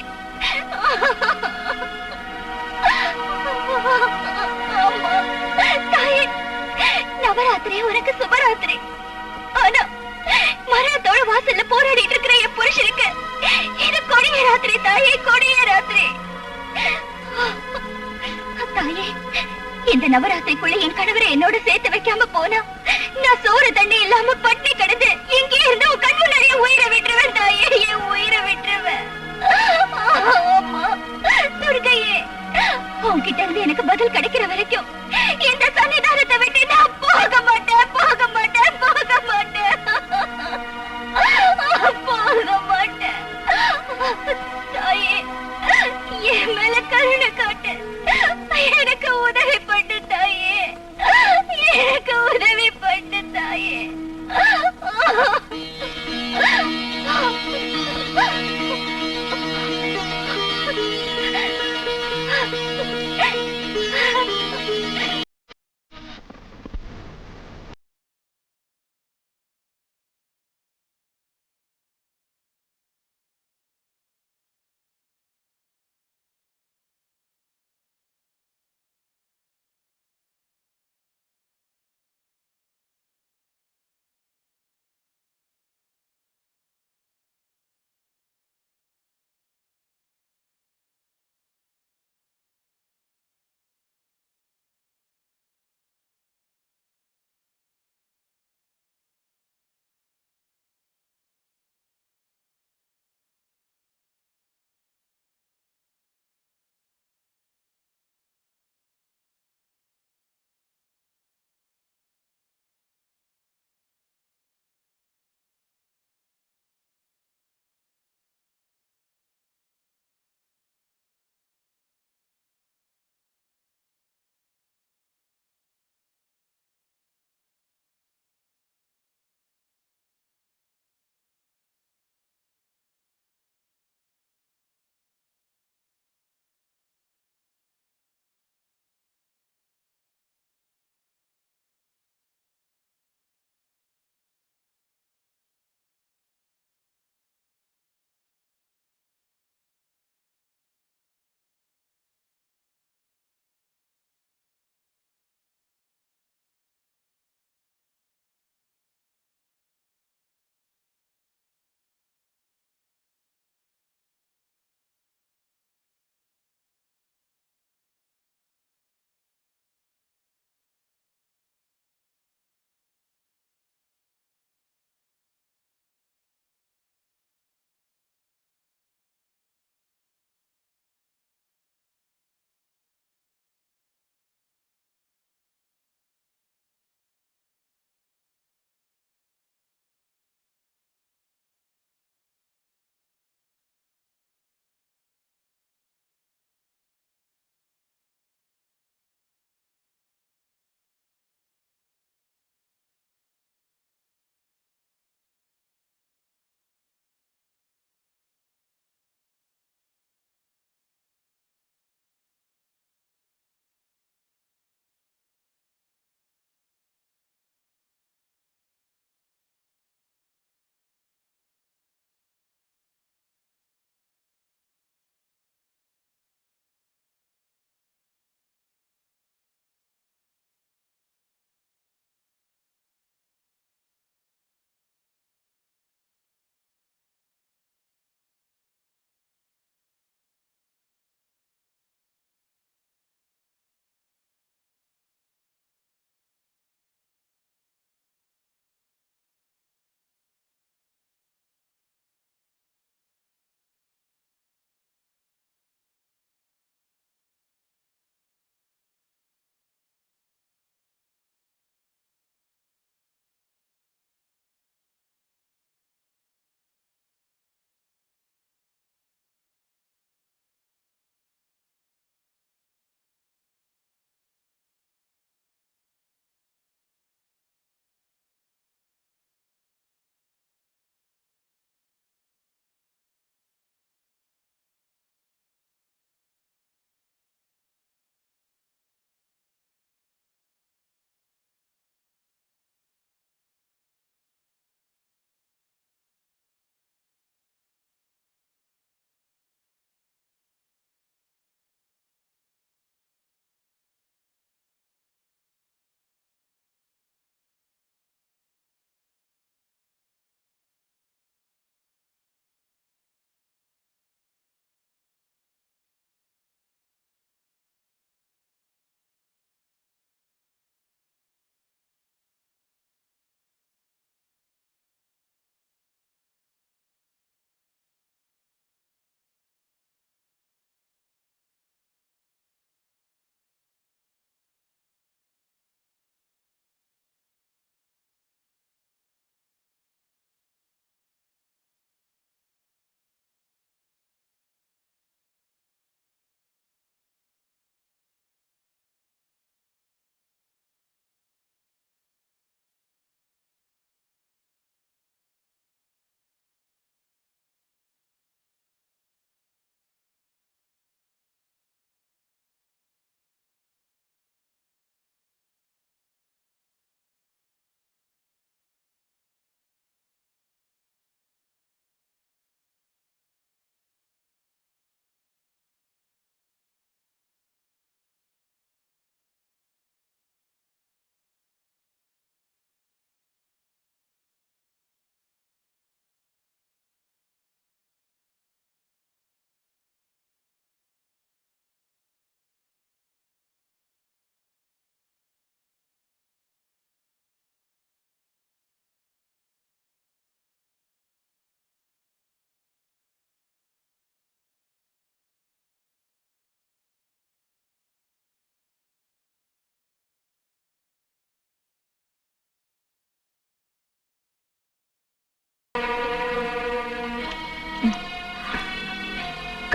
தாயே, நவராத்திரி உனக்கு சுபராத்திரி. ஆனா மரணத்தோட வாசல்ல போராடிட்டு இருக்கிற என் புருஷனுக்கு இது கொடிய ராத்திரி தாயே, கொடிய ராத்திரி. தாயே, இந்த நவராத்திரிக்குள்ள என் கணவரை என்னோட சேர்த்து வைக்காம போனா நான் சோறு தண்ணி இல்லாம பட்டி கிடந்து இங்கே இருந்து உன் கண் முன்னாடியே உயிரை விட்டுருவேன் தாயே, என் உயிரை விட்டுருவேன். துர்கையே, உன்கிட்ட இருந்து எனக்கு பதில் கிடைக்கிற வரைக்கும் இந்த சன்னிதானத்தை விட்டு நான் போக மாட்டேன், போக மாட்டேன், போக மாட்டேன், போக மாட்டேன். தாயே, என் மேல கருணை காட்டு, எனக்கு உதவி பண்ணு தாயே, எனக்கு உதவி பண்ணு.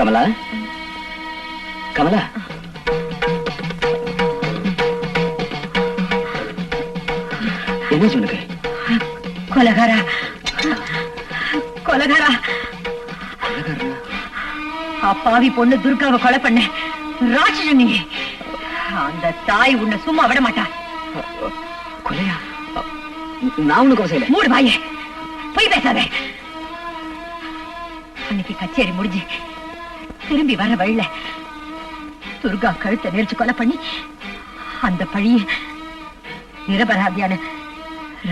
கமலா கமலா என்ன சொல்லுங்க? கொலகாரா கொலகாரா அப்பாவி பொண்ணு துர்காவை கொலை பண்ண ராட்சசன் நீ. அந்த தாய் உன்னை சும்மா விட மாட்டா. கொலையா? நான் ஒண்ணு கொலை செய்யல. மூடு வாயே, போய் பேசாத. அன்னைக்கு கச்சேரி முடிஞ்சு திரும்பி வர வழியில துர்கா கழுத்தை நெரிச்சு கொலை பண்ணி அந்த பழிய நிரபராதியான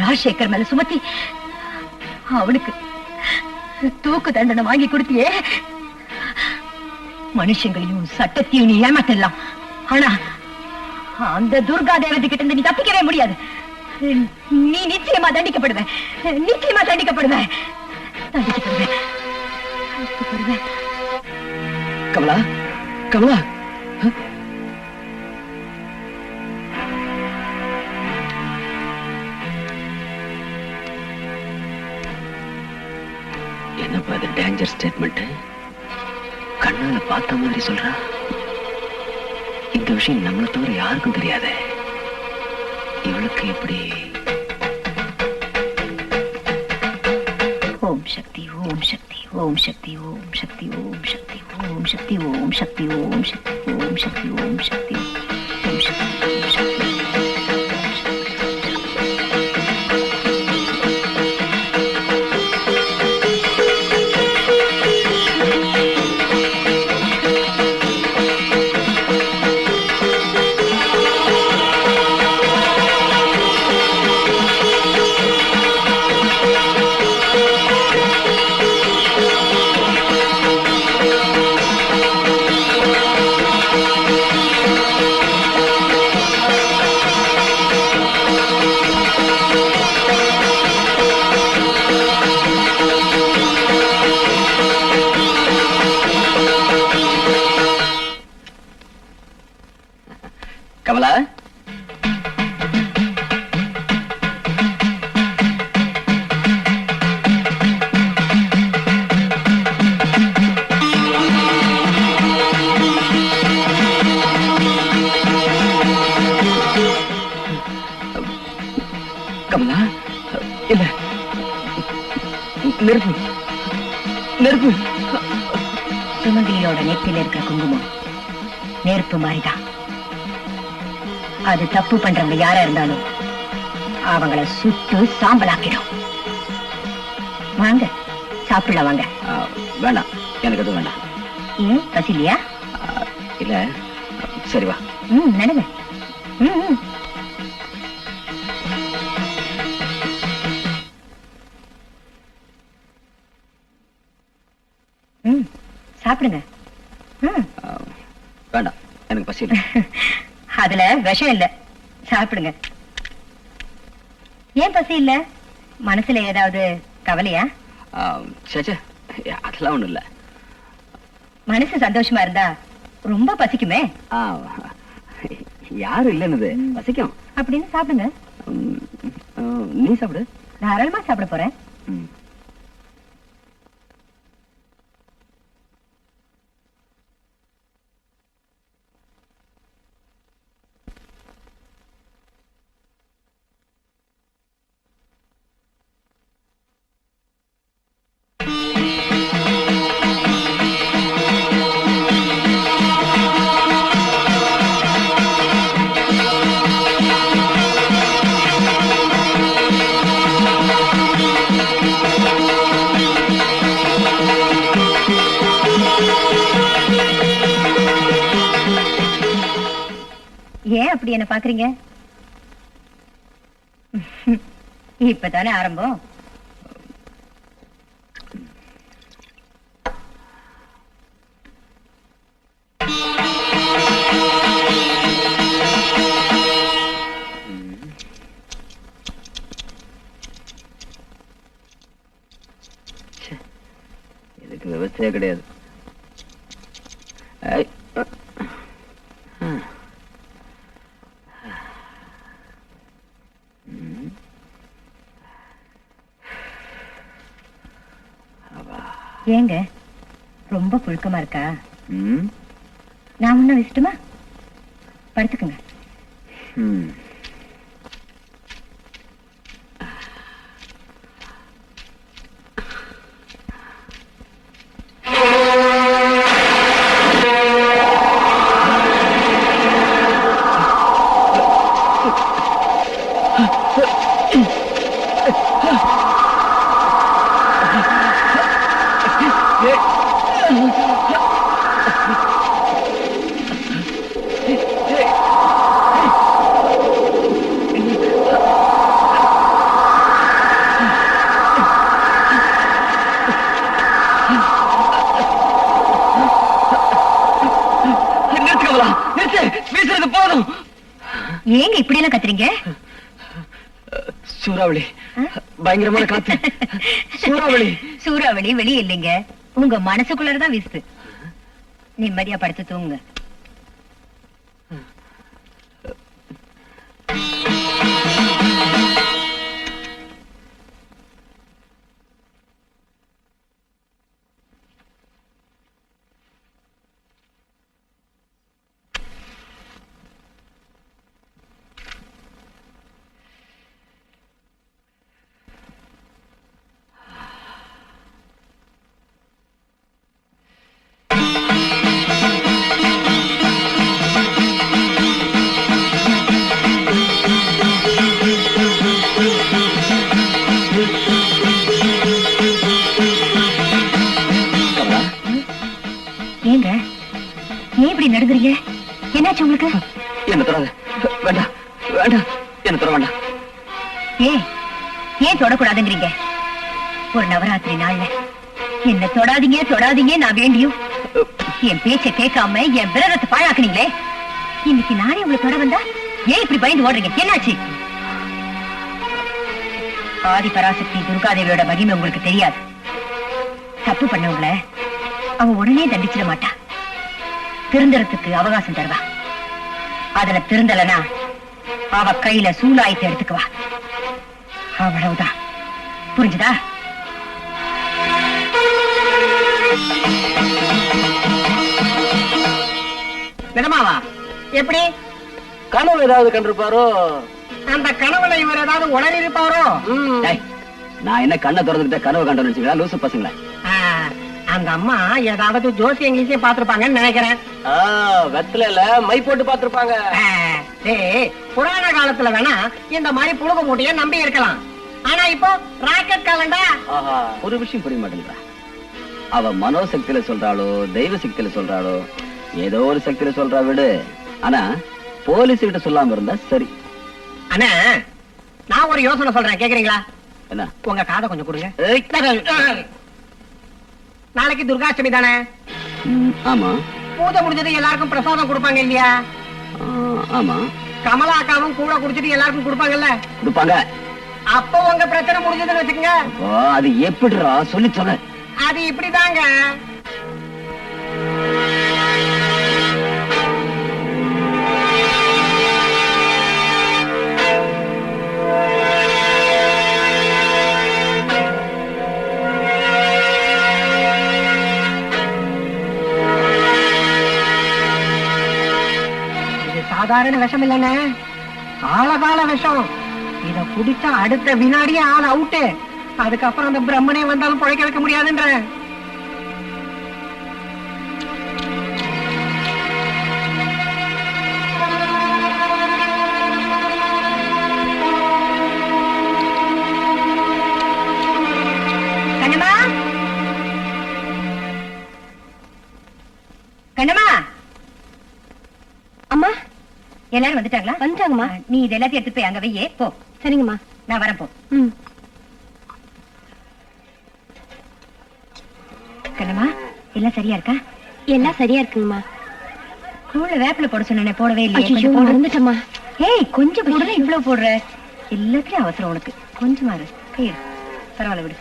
ராஜசேகர் மேல சுமத்தி அவனுக்கு தூக்கு தண்டனை வாங்கி கொடுத்தியே. மனுஷங்களையும் சட்டத்தையும் நீ ஏமாத்தலாம். ஆனா அந்த துர்கா தேவதை கிட்ட இருந்து நீ தப்பிக்கவே முடியாது. நீ நிச்சயமா தண்டிக்கப்படுவ. நிச்சயமா தண்டிக்கப்படுவ. தண்டிக்கப்படுவ. கமலா கமலா என்னப்பா அது டேஞ்சர் ஸ்டேட்மெண்ட்? கண்ணால பார்த்த மாதிரி சொல்றா. இந்த விஷயம் நம்மளை தவிர யாருக்கும் தெரியாத. இவளுக்கு எப்படி? ஓம் சக்தி ஓம் சக்தி ஓம் சக்தி ஓம் சக்தி ஓம் சக்தி ஓம் சக்தி ஓம் சக்தி ஓம் சக்தி ஓம் சக்தி ஓம் சக்தி ஓம் சக்தி ஓம் சக்தி. கமலா கமலா இல்ல நெருப்பு நெருப்பு. சுமங்கலியோட நெத்தில இருக்கிற குங்குமம் நெருப்பு மாதிரிதான். அது தப்பு பண்றவங்க யாரா இருந்தாலும் அவங்கள சுட்டு சாம்பலாக்கிடும். வாங்க சாப்பிடலாம் வாங்க. வேண்டாம், எனக்கு எதுவும் வேண்டாம். ஏன் பசிலியா? இல்ல சரி வா. நடங்க. சாப்பிடுங்க. வேண்டாம், எனக்கு பசி இல்லை. அதுல விஷம் இல்ல, சாப்பிடுங்க. ஏன் பசி இல்ல? மனசுல ஏதாவது கவலையா? சேச்சே, அதெல்லாம் ஒண்ணும் இல்ல. மனசு சந்தோஷமா இருந்தா ரொம்ப பசிக்குமே. யாரும் இல்லைன்னு பசிக்கும். அப்படின்னு சாப்பிடுங்க. நீ சாப்பிடு. தாராளமா சாப்பிட போறேன். ஏன் அப்படி என்ன பாக்குறீங்க? இப்பதானே ஆரம்பம். இதுக்கு விவசாய கிடையாது. ஏங்க ரொம்ப புழுக்கமா இருக்கா? ம், நான் முன்ன வச்சுட்டுமா? படுத்துக்குங்க. ம். வீசுறது போதும். ஏங்க இப்படி எல்லாம் கத்துறீங்க? சூறாவளி, பயங்கரமான காத்து. சூறாவளி. சூறாவளி வெளியே இல்லைங்க, உங்க மனசுக்குள்ளதான் வீசுது. நிம்மதியா படுத்து தூங்குங்க. ஏங்க ஏன் இப்படி நடுங்குறீங்க? என்னாச்சு உங்களுக்கு? என்ன தொடாத. வேண்டாம் வேண்டாம், என்ன தொட வேண்டாம். ஏன் தொடக்கூடாதுங்கிறீங்க? ஒரு நவராத்திரி நாள்ல என்ன தொடாதீங்க தொடாதீங்க நான் வேண்டியும் என் பேச்ச கேட்காம என் விரதத்தை பாழாக்குனீங்களே. இன்னைக்கு நானே உங்களை தொட வந்தா ஏன் இப்படி பயந்து ஓடுறீங்க? என்னாச்சு? ஆதி பராசக்தி துர்காதேவியோட மகிமை உங்களுக்கு தெரியாது. தப்பு பண்ணவங்கள அவ உடனே தண்டிச்சிட மாட்டா, திருந்தறதுக்கு அவகாசம் தருவா. அதுல திருந்தலனா அவ கையில சூலாயத்தை எடுத்துக்குவா. அவ்வளவுதான். புரிஞ்சுதா? நிஜமாவா? எப்படி? கனவு ஏதாவது கண்டிருப்பாரோ? அந்த கனவுல இவர் ஏதாவது உளறி இருப்பாரோ? டேய், நான் என்ன கண்ணை திறந்துகிட்ட கனவு கண்டோன்னு வச்சுங்களா லூசு பசங்களா? அந்த அம்மா ஏதாவது ஜோசியம் கீசியம் பாத்திருப்பாங்கன்னு நினைக்கிறேன். வெத்தலையில மை போட்டு பாத்திருப்பாங்க. புராண காலத்துல வேணா இந்த மாதிரி புழுக மூட்டைய நம்பி இருக்கலாம். ஆனா இப்போ ராக்கெட் காலண்டா. ஒரு விஷயம் புரிய மாட்டேங்கிறா. அவ மனோசக்தியில சொல்றாளோ தெய்வ சக்தியில சொல்றாளோ ஏதோ ஒரு சக்தியில சொல்றா விடு. ஆனா போலீஸ் கிட்ட சொல்லாம இருந்தா சரி. அண்ணா, நான் ஒரு யோசனை சொல்றேன், கேக்குறீங்களா? என்ன? உங்க காதை கொஞ்சம் கொடுங்க. நாளைக்கு துர்காஷ்டமி தானே? ஆமா. பூஜை முடிஞ்சது எல்லாருக்கும் பிரசாதம் கொடுப்பாங்க இல்லையா? ஆமா. கமலா அக்காவும் கூட குடிச்சிட்டு எல்லாருக்கும் கொடுப்பாங்கல்ல? கொடுப்பாங்க. அப்ப உங்க பிரச்சனை முடிஞ்சதுன்னு வச்சுக்கோங்க. அது எப்படிடா சொல்லி சொல்ல? அது இப்படிதாங்க. சாதாரண விஷம் இல்லைன்னு, ஆழகால விஷம். இத குடிச்சா அடுத்த வினாடியே ஆள் அவுட்டு. அதுக்கப்புறம் அந்த பிரம்மனே வந்தாலும் பழைக்க வைக்க முடியாதுன்ற. கண்ணம்மா, கண்ணம்மா. அம்மா, எல்லாரும் வந்துட்டாங்களா? வந்துட்டாங்கம்மா. நீ இது எல்லாத்தையும் எடுத்து போய் அங்க வையே. போ. சரிங்கம்மா. நான் வரேன். போ. கண்ணம்மா, எல்லாம் சரியா இருக்கா? எல்லாம் சரியா இருக்குங்கம்மா. கூழ வேப்பில போட சொன்னேனே, போடவே இல்லையே. ஐயோ, கொஞ்சம் போடு. மறந்துட்டேம்மா. ஏய், கொஞ்சம் போடுற, இவ்வளவு போடுற. எல்லாத்துலயும் அவசரம் உனக்கு. கொஞ்சமா இரு. கையிரு. பரவாயில்ல, விடு.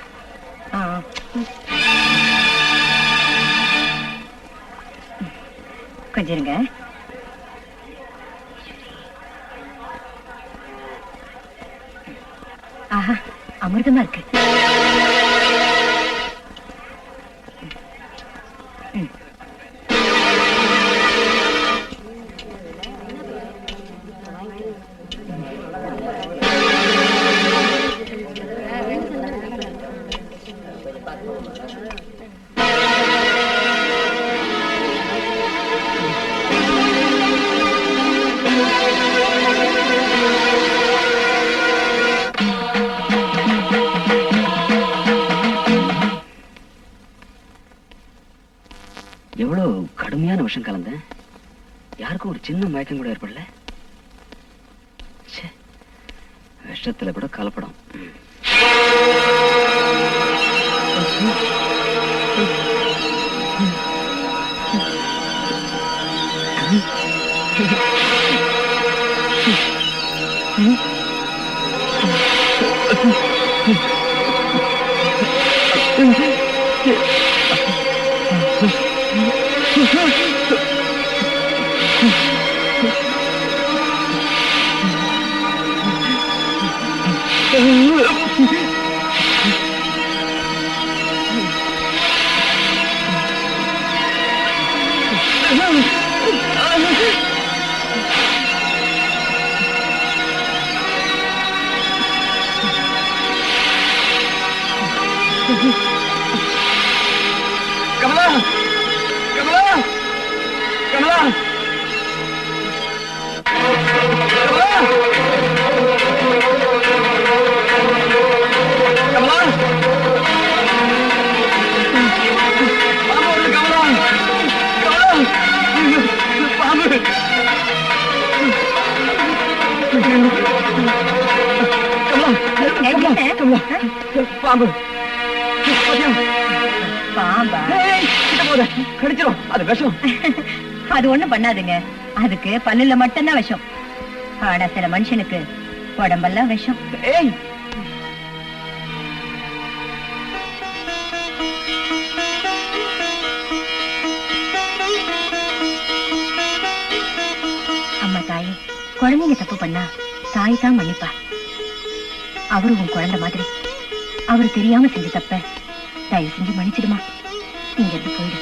கொஞ்சம் இருங்க. ஆஹா, அமிர்தமா இருக்கு. கடுமையான விஷம் கலந்தேன். யாருக்கும் ஒரு சின்ன மயக்கம் கூட ஏற்படல. ச்சே, விஷத்துல கூட கலப்படம். கமலா, கமலா, கமலா, கமலா, கமலா, பாம்பு வருது கமலா, கமலா, பாம்பு. கமலா, கமலா, பாம்பு. பாம்பா? கடிச்சிரும், அது விஷம். அது ஒண்ணும் பண்ணாதுங்க. அதுக்கு பல்லுல மட்டும்தான் விஷம். ஆனா சில மனுஷனுக்கு உடம்பெல்லாம் விஷம். ஏய், அம்மா தாயே, குழந்தைங்க தப்பு பண்ணா தாய் தான் மன்னிப்பா. அவரு உன் குழந்தை மாதிரி. அவரு தெரியாம செஞ்ச தப்ப தயவு செஞ்சு மன்னிச்சிடுமா. இங்க இருந்து போயிடு.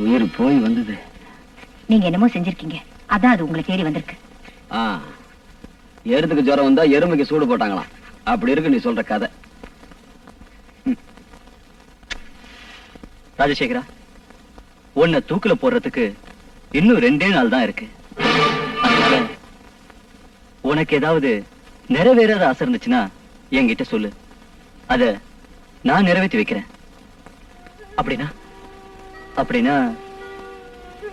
உயிர் போய் வந்தது. நீங்க என்னமோ செஞ்சிருக்கீங்க, அதான் அது உங்களை தேடி வந்திருக்கு. எருதுக்கு ஜுரம் வந்தா எருமைக்கு சூடு போட்டாங்களாம். அப்படி இருக்கு நீ சொல்ற கதை. ராஜசேகரா, உன்னை தூக்குல போடுறதுக்கு இன்னும் 2 நாள் தான் இருக்கு. அதனால உனக்கு ஏதாவது நிறைவேறாத ஆசை இருந்துச்சுன்னா என்கிட்ட சொல்லு. அத நான் நிறைவேற்றி வைக்கிறேன். அப்படின்னா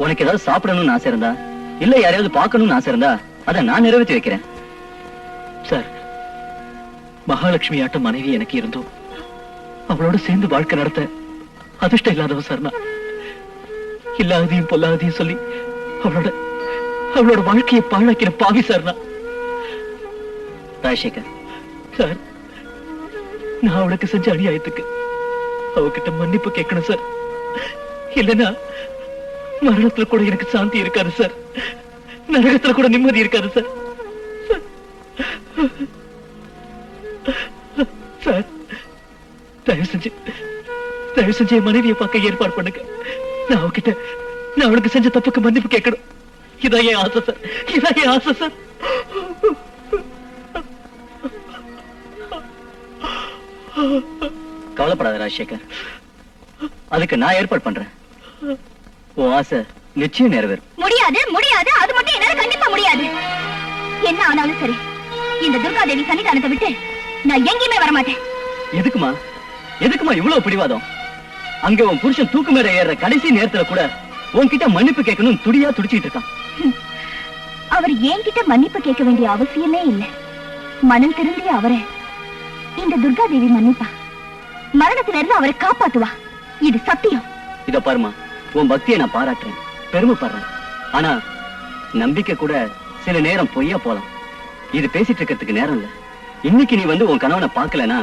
உனக்கு ஏதாவது சாப்பிடணும்னு ஆசை இருந்தா, இல்ல யாரையாவது பார்க்கணும்னு ஆசை இருந்தா, அத நான் நிறைவேற்றி வைக்கிறேன். சார், மகாலட்சுமி ஆட்ட மனைவி எனக்கு இருந்தோம். அவளோட சேர்ந்து வாழ்க்கை நடத்த அதிர்ஷ்டம் இல்லாதவன் சார் நான். இல்லாததையும் பொல்லாததையும் சொல்லி அவளோட வாழ்க்கையை பாழாக்கின பாவி சார் நான். ராஜசேகர் சார், நான் அவளுக்கு செஞ்ச அநியாயத்துக்கு அவகிட்ட மன்னிப்பு கேட்கணும் சார். இல்லைன்னா மரணத்துல கூட எனக்கு சாந்தி இருக்காது சார். நரகத்துல கூட நிம்மதி இருக்காது சார். சார், தயவு செஞ்சு என் மனைவியை பார்க்க ஏற்பாடு பண்ணுங்க. நான் அவளுக்கு செஞ்ச தப்புக்கு மன்னிப்பு கேட்கணும். இதான் என் ஆசை சார். இதான் என் ஆசை சார். கவலைப்படாத ராஜசேகர், அதுக்கு நான் ஏற்பாடு பண்றேன். உன் ஆசை நிச்சயம் நிறைவேறும். முடியாது, முடியாது, அது மட்டும் என்னால கண்டிப்பா முடியாது. என்ன ஆனாலும் சரி, இந்த துர்காதேவி சன்னிதானத்தை விட்டு நான் எங்கேயுமே வரமாட்டேன். எதுக்குமா இவ்வளவு பிடிவாதம்? அங்க உன் புருஷன் தூக்கு மேல ஏற கடைசி நேரத்துல கூட உன்கிட்ட மன்னிப்பு கேட்கணும் துடியா துடிச்சிட்டு இருக்கான். அவர் என்கிட்ட மன்னிப்பு கேட்க வேண்டிய அவசியமே இல்லை. மனம் திருந்திய அவரை இந்த துர்காதேவி மன்னிப்பா. மரணத்துல இருந்து அவரை காப்பாத்துவா. இது சத்தியம். இத பாருமா, உன் பக்தியை நான் பாராட்டுறேன், பெருமைப்படுறேன். ஆனா நம்பிக்கை கூட சில நேரம் பொய்யா போலாம். இது பேசிட்டு இருக்கிறதுக்கு நேரம் இல்ல. இன்னைக்கு நீ வந்து உன் கணவனை பார்க்கலனா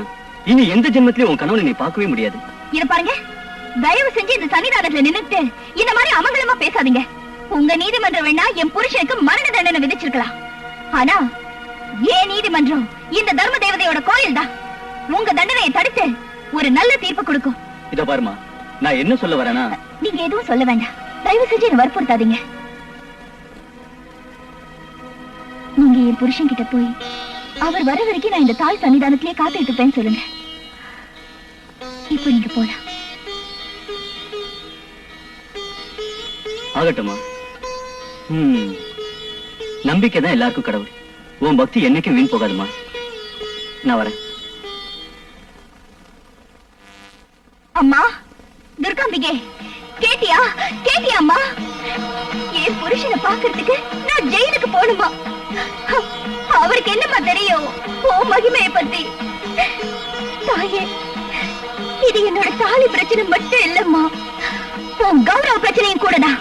இனி எந்த ஜென்மத்திலயும் உன் கணவனை நீ பார்க்கவே முடியாது. இத பாருங்க, தயவு செஞ்சு இந்த சன்னிதானத்துல நின்னுட்டு இந்த மாதிரி அமங்கலமா பேசாதீங்க. உங்க நீதிமன்றம் வேணா என் புருஷனுக்கு மரண தண்டனை விதிச்சிருக்கலாம். ஆனா ஏன் நீதிமன்றம் இந்த தர்ம தேவதையோட கோயில் தான். உங்க தண்டனையை தடுத்து ஒரு நல்ல தீர்ப்பு கொடுக்கும். இத பாருமா, நான் என்ன சொல்ல வரேனா, நீங்க எதுவும் சொல்ல வேண்டாம். தயவு செஞ்சு என்ன வற்புறுத்தாதீங்க. நீங்க என் புருஷன் கிட்ட போய் அவர் வர வரைக்கும் நான் இந்த தாய் சன்னிதானத்திலே காத்துட்டு இருப்பேன்னு சொல்லுங்க. இப்ப நீங்க போலாம். ஆகட்டுமா? நம்பிக்கை தான் எல்லாருக்கும் கடவுள். உன் பக்தி என்னைக்கும் வீண் போகாதுமா. நான் வரேன். அம்மா துர்காம்பிகே, கேட்டியா கேட்டியா அம்மா? என் புருஷனை பாக்குறதுக்கு நான் ஜெயிலுக்கு போகணுமா? அவருக்கு என்னமா தெரியும் ஓ மகிமையை பத்தி? தாயே, இது என்னோட தாலி பிரச்சனை மட்டும் இல்லம்மா, உன் கௌரவ பிரச்சனையும் கூடதான்.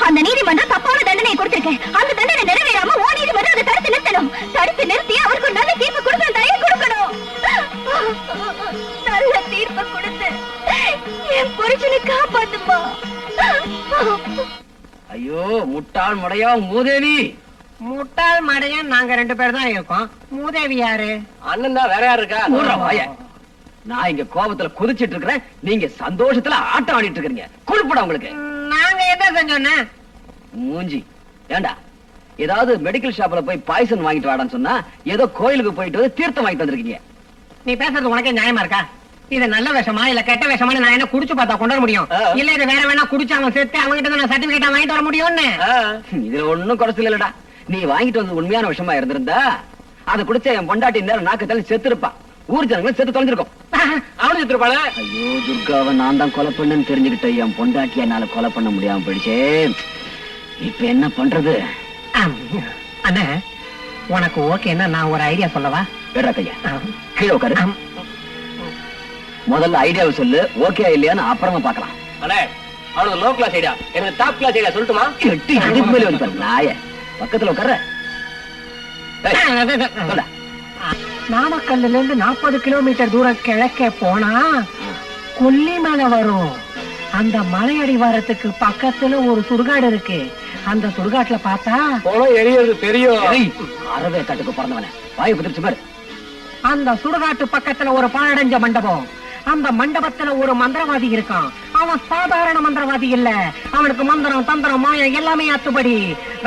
அந்த நீதிமன்றம் தப்பான தண்டனையை கொடுத்திருக்கேன். அந்த தண்டனை நிறைவேறாம ஓ நீதிமன்றம் அதை தடுத்து நிறுத்தணும். தடுத்து நிறுத்தி அவருக்கு ஒரு நல்ல தீர்ப்பு கொடுக்கணும். தயவு கொடுக்கணும். நல்ல தீர்ப்பு கொடுத்து என் புருஷனை காப்பாத்துமா. ஐயோ முட்டாள் முடையா மூதேவி. முட்டாள் மடையன் நாங்க 2 பேர் தான் இருக்கோம். மூதேவி யாரு? அண்ணன் தான் வேற யாரு இருக்கா? மூடுற வாய. நான் இங்க கோபத்துல குதிச்சிட்டு இருக்கிறேன், நீங்க சந்தோஷத்துல ஆட்டம் ஆடிட்டு இருக்கீங்க. குறிப்பிட உங்களுக்கு நாங்க என்ன செஞ்சோன்னா? மூஞ்சி ஏண்டா, ஏதாவது மெடிக்கல் ஷாப்ல போய் பாய்சன் வாங்கிட்டு வாடான்னு சொன்னா ஏதோ கோயிலுக்கு போயிட்டு வந்து தீர்த்தம் வாங்கிட்டு வந்திருக்கீங்க. நீ பேசுறது உனக்கே நியாயமா இருக்கா? இது நல்ல விஷமா இல்ல கெட்ட விஷமானு நான் என்ன குடிச்சு பார்த்தா கொண்டு வர முடியும்? இல்ல இது வேற வேணா குடிச்சு அவன் சேர்த்து அவன்கிட்ட நான் சர்டிபிகேட் வாங்கிட்டு வர முடியும்னு? இதுல ஒண்ணும் குறைச்சல் இல்லடா. நீ வாங்கிட்டு வந்து உண்மையான விஷயமா இருந்திருந்தா அதை குடிச்ச என் பொண்டாட்டி நேரம் நாக்கு தள்ளி செத்து இருப்பான். ஊர் ஜனங்களும் செத்து தொலைஞ்சிருக்கும். அவனு செத்துருப்பாள. ஐயோ துர்காவை நான் தான் கொலை பண்ணேன்னு தெரிஞ்சுக்கிட்ட என் பொண்டாட்டி என்னால கொலை பண்ண முடியாம போயிடுச்சே. இப்ப என்ன பண்றது? அண்ணா உனக்கு ஓகேன்னா நான் ஒரு ஐடியா சொல்லவா? வேற கையா கீழே உட்காரு. முதல்ல ஐடியாவை சொல்லு, ஓகே இல்லையான்னு அப்புறமா பாக்கலாம். அண்ணே அவனுக்கு லோ கிளாஸ் ஐடியா, எனக்கு டாப் கிளாஸ் ஐடியா சொல்லட்டுமா? எட்டி இதுக்கு மேல வந்து பாரு நாய. பக்கத்துல உட்கார. சொல்ல. நாமக்கல்ல இருந்து 40 கிலோமீட்டர் தூரம் கிழக்கே போனா கொல்லிமலை வரும். அந்த மலையடி வாரத்துக்கு பக்கத்துல ஒரு சுடுகாடு இருக்கு. அந்த சுடுகாட்டுல பார்த்தா போனோம் எரியுது தெரியும். அறவே தட்டுக்கு பிறந்தவன வாயு குதிர்ச்சி பாரு. அந்த சுடுகாட்டு பக்கத்துல ஒரு பாழடைஞ்ச மண்டபம். அந்த மண்டபத்துல ஒரு மந்திரவாதி இருக்கான். அவன் சாதாரண மந்திரவாதி இல்ல. அவனுக்கு மந்திரம் தந்திரம் மாயம் எல்லாமே அத்துப்படி.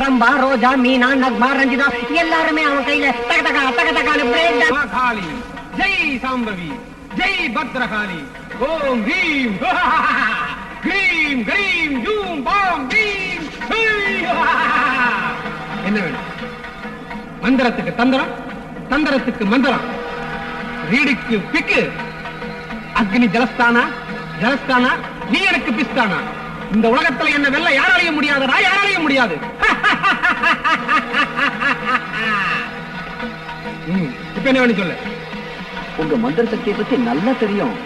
ரம்பா ரோஜா மீனா நக்மா ரஞ்சிதா எல்லாருமே அவன் கையில தக தக தக தகால பிரேக். ஜெய் சாம்பவி, ஜெய் பத்ரகாளி, ஓம் ஹீம் கிரீம் கிரீம் ஜூம் பாம் பீம். என்ன வேணும்? மந்திரத்துக்கு தந்திரம், தந்திரத்துக்கு மந்திரம், ரீடிக்கு பிக்கு, அக்னி ஜலஸ்தானா, ஜலஸ்தானா நீ எனக்கு பிஸ்தானா. இந்த உலகத்துல என்ன வெல்ல யாராலையும் முடியாதுடா, யாராலையும் முடியாது. இப்ப என்ன வேணும் சொல்லு? உங்க மந்திர சக்தியை பத்தி நல்லா தெரியும்.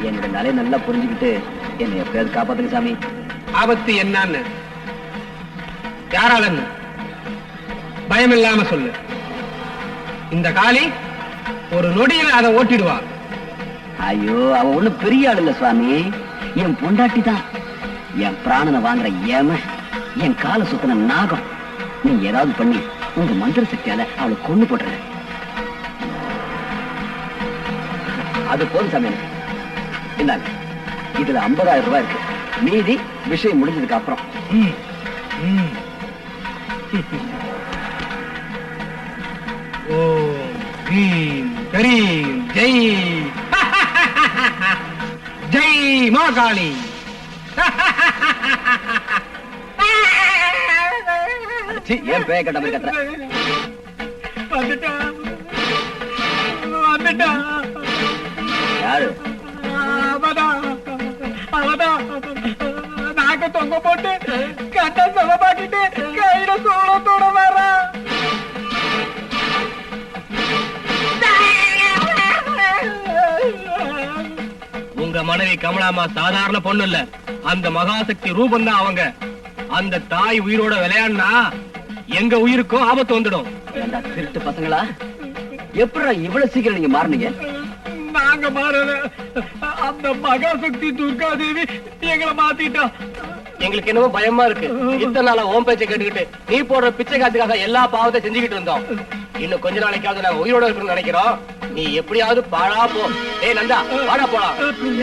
என்னோட நிலையை நல்லா புரிஞ்சுக்கிட்டு என்னை எப்பயாவது காப்பாத்துங்க சாமி. ஆபத்து என்னன்னு யாராலன்னு பயம் இல்லாம சொல்லு. இந்த காளி ஒரு நொடியில் அதை ஓட்டிடுவா. ஐயோ அவ ஒண்ணு பெரிய ஆள் இல்ல சுவாமி, என் பொண்டாட்டி தான். என் பிராணனை வாங்குற ஏம, என் காலை சுத்தின நாகம். நீ ஏதாவது பண்ணி உங்க மந்திர சக்தியால அவளை கொண்டு போட்டுற. அது போதும் சாமி. இந்தாங்க, இதுல 50,000 ரூபாய் இருக்கு. மீதி விஷயம் முடிஞ்சதுக்கு அப்புறம். ஓம் கிரீம் கரீம் ஜெய் ஜெய் மாகாளி. ஏன் பேய கட்ட மாதிரி கத்துற? வந்துட்டா வந்துட்டா. யாரு? நாக்க தொங்க போட்டு கட்ட சலபாக்கிட்டு கையில சோளத்தோட வர. உங்க மனைவி கமலாமா சாதாரண பொண்ணு இல்ல, அந்த மகாசக்தி ரூபம் தான் அவங்க. அந்த தாய் உயிரோட விளையாடுனா எங்க உயிருக்கும் ஆபத்து வந்துடும். ஏண்டா திருட்டு பசங்களா, எப்படா இவ்வளவு சீக்கிரம் நீங்க மாறுனீங்க? நாங்க மாறல, அந்த மகாசக்தி துர்கா தேவி எங்களை மாத்திட்டா. எங்களுக்கு என்னவோ பயமா இருக்கு. இத்தனை நாளா ஓம் பேச்சை கேட்டுக்கிட்டு நீ போடுற பிச்சை காத்துக்காக எல்லா பாவத்தை செஞ்சுக்கிட்டு இருந்தோம். இன்னும் கொஞ்ச நாளைக்காவது நாங்க உயிரோட இருக்கணும்னு நினைக்கிறோம். நீ எப்படியாவது பாழா போ. ஏய் நந்தா, வாடா போலாம்.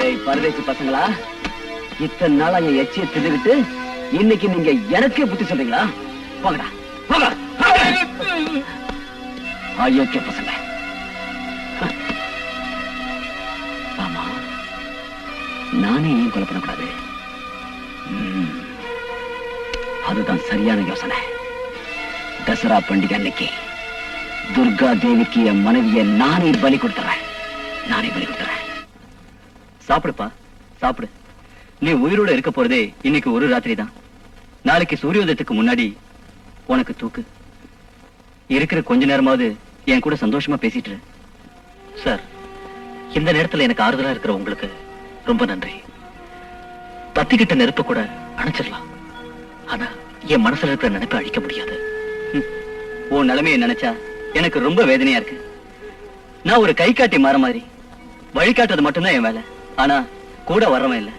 ஏய் பரதேசி பசங்களா, இத்தனை நாளா என் எச்சியை தின்னுகிட்டு இன்னைக்கு நீங்க எனக்கே புத்தி சொல்றீங்களா? போங்கடா போங்க. அயோக்கிய பசங்க. ஆமா, நானே ஏன் கொலை பண்ணக்கூடாது? அதுதான் சரியான யோசனை. தசரா பண்டிகை அன்னைக்கு துர்கா தேவிக்கு என் மனைவியை நானே பலி கொடுத்துறேன். சாப்பிடுப்பா, சாப்பிடு. நீ உயிரோட இருக்க போறதே இன்னைக்கு ஒரு ராத்திரி தான். நாளைக்கு சூரியோதயத்துக்கு முன்னாடி உனக்கு தூக்கு. இருக்கிற கொஞ்ச நேரமாவது என் கூட சந்தோஷமா பேசிட்டு இரு. சார், இந்த நேரத்துல எனக்கு ஆறுதலா இருக்கிற உங்களுக்கு ரொம்ப நன்றி. பத்திக்கிட்ட நெருப்ப கூட அணைச்சிடலாம், ஆனா என் மனசுல இருக்கிற நினைப்பை அழிக்க முடியாது. உன் நிலைமையை நினைச்சா எனக்கு ரொம்ப வேதனையா இருக்கு. நான் ஒரு கை காட்டி மாற மாதிரி வழிகாட்டுறது மட்டும்தான் என் வேலை. ஆனா கூட வர்றவன் இல்ல.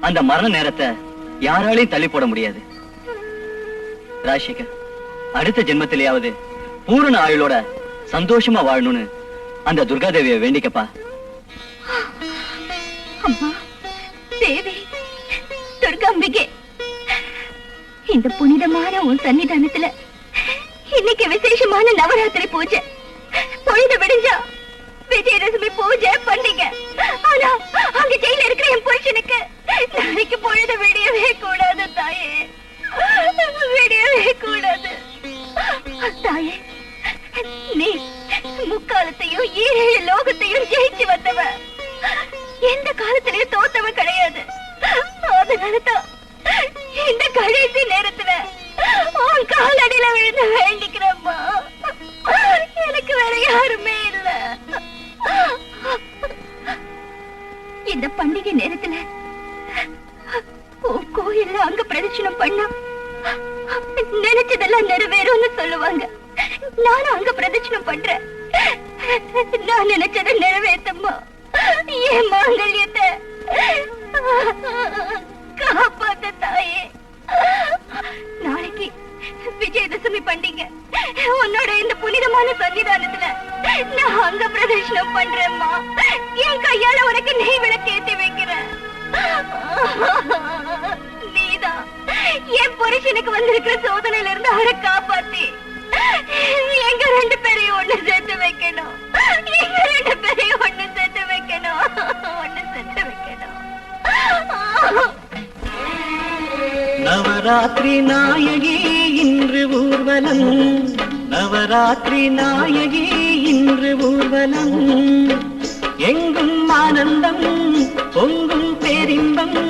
அந்த மரண நேரத்தை யாராலையும் தள்ளி போட முடியாது. ராஜசேகர், அடுத்த ஜென்மத்திலேயாவது பூரண ஆயுளோட சந்தோஷமா வாழணும்னு அந்த துர்காதேவியை வேண்டிக்கப்பா. அம்மா தேவி, துர்காம்பிகே, இந்த புனிதமான உன் சன்னிதானத்துல இன்னைக்கு விசேஷமான நவராத்திரி பூஜை. பொழுது விடிஞ்சா விஜயதசமி பூஜை பண்டிகை. ஆனா அங்க ஜெயில இருக்கிற என் புருஷனுக்கு நாளைக்கு பொழுது விடியவே கூடாது தாயே, விடியவே கூடாது தாயே. நீ முக்காலத்தையும் 7 லோகத்தையும் ஜெயிச்சு வந்தவ, எந்த காலத்திலயும் தோத்தவ கிடையாது. அதனாலதான் இந்த கடைசி நேரத்துல உன் காலடியில விழுந்து வேண்டிக்கிறம்மா. எனக்கு வேற யாருமே இல்ல. இந்த பண்டிகை நேரத்துல கோயில்ல அங்க பிரதட்சணம் பண்ணா நினைச்சதெல்லாம் நிறைவேறும்னு சொல்லுவாங்க. நானும் அங்க பிரதட்சணம் பண்றேன். நான் நினைச்சதை நிறைவேற்றம்மா. என் மாங்கல்யத்தை காப்பாத்த தாயே. நாளைக்கு விஜயதசமி பண்டிகை. உன்னோட இந்த புனிதமான சன்னிதானத்துல நான் அங்க பிரதர்ஷனம் பண்றேம்மா. என் கையால உனக்கு நெய் விளக்கு ஏத்தி வைக்கிறேன். நீதான் என் புருஷனுக்கு வந்திருக்கிற சோதனையில இருந்து அவரை காப்பாத்தி எங்க 2 பேரையும் ஒண்ணு சேர்த்து வைக்கணும். எங்க 2 பேரையும் ஒண்ணு சேர்த்து வைக்கணும். ஒண்ணு சேர்த்து வைக்கணும். நவராத்திரி நாயகி இன்று ஊர்வலம், நவராத்திரி நாயகி இன்று ஊர்வலம். எங்கும் ஆனந்தம் பொங்கும் பேரின்பம்,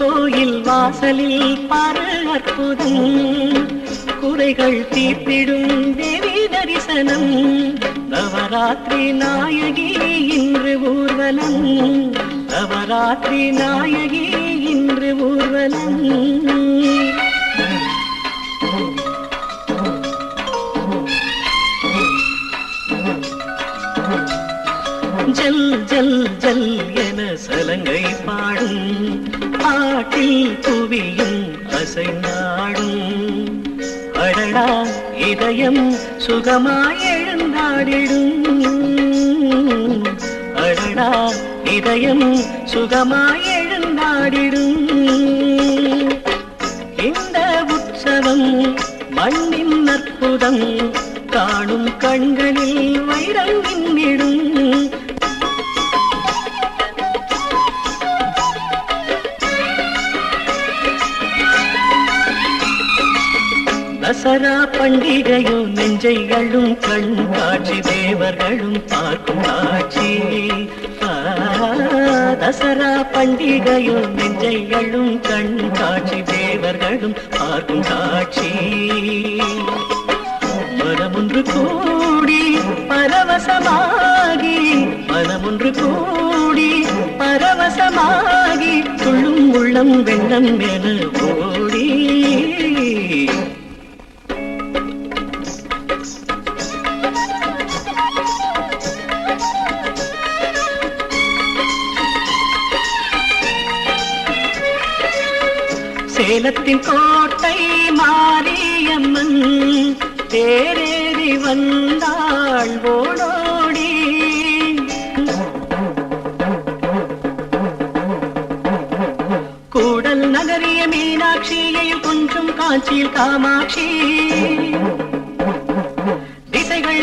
கோயில் வாசலில் பாரு அற்புதம். குறைகள் தீர்த்திடும் தேவி தரிசனம். நவராத்திரி நாயகி இன்று ஊர்வலம், நவராத்திரி நாயகி இன்று ஊர்வலம். ஜல் ஜல் ஜல் என சலங்கை பாடும், பாட்டில் குவியும் அசைந்தாடும். அடடா இதயம் சுகமாய் எழுந்தாடிடும், அடடா இதயம் சுகமாய் எழுந்தாடிடும். இந்த உற்சவம் மண்ணின் அற்புதம், காணும் கண்களில் வைரம் மின்னிடும். தசரா பண்டிகையோ நெஞ்சை அள்ளும் கண்காட்சி, தேவர்களும் பார்க்கும் காட்சி. தசரா பண்டிகையோ நெஞ்சை அள்ளும் கண்காட்சி, தேவர்களும் பார்க்கும் காட்சி. மனமொன்று கூடி பரவசமாகி, மனமொன்று கூடி பரவசமாகி, துள்ளும் உள்ளம் வெள்ளம் என ஓடி. சேலத்தின் கோட்டை மாரியம்மன் தேரேறி வந்தாள் ஓடோடி. கூடல் நகரிய மீனாட்சியையும் கொஞ்சம் காஞ்சியில் காமாட்சி. திசைகள்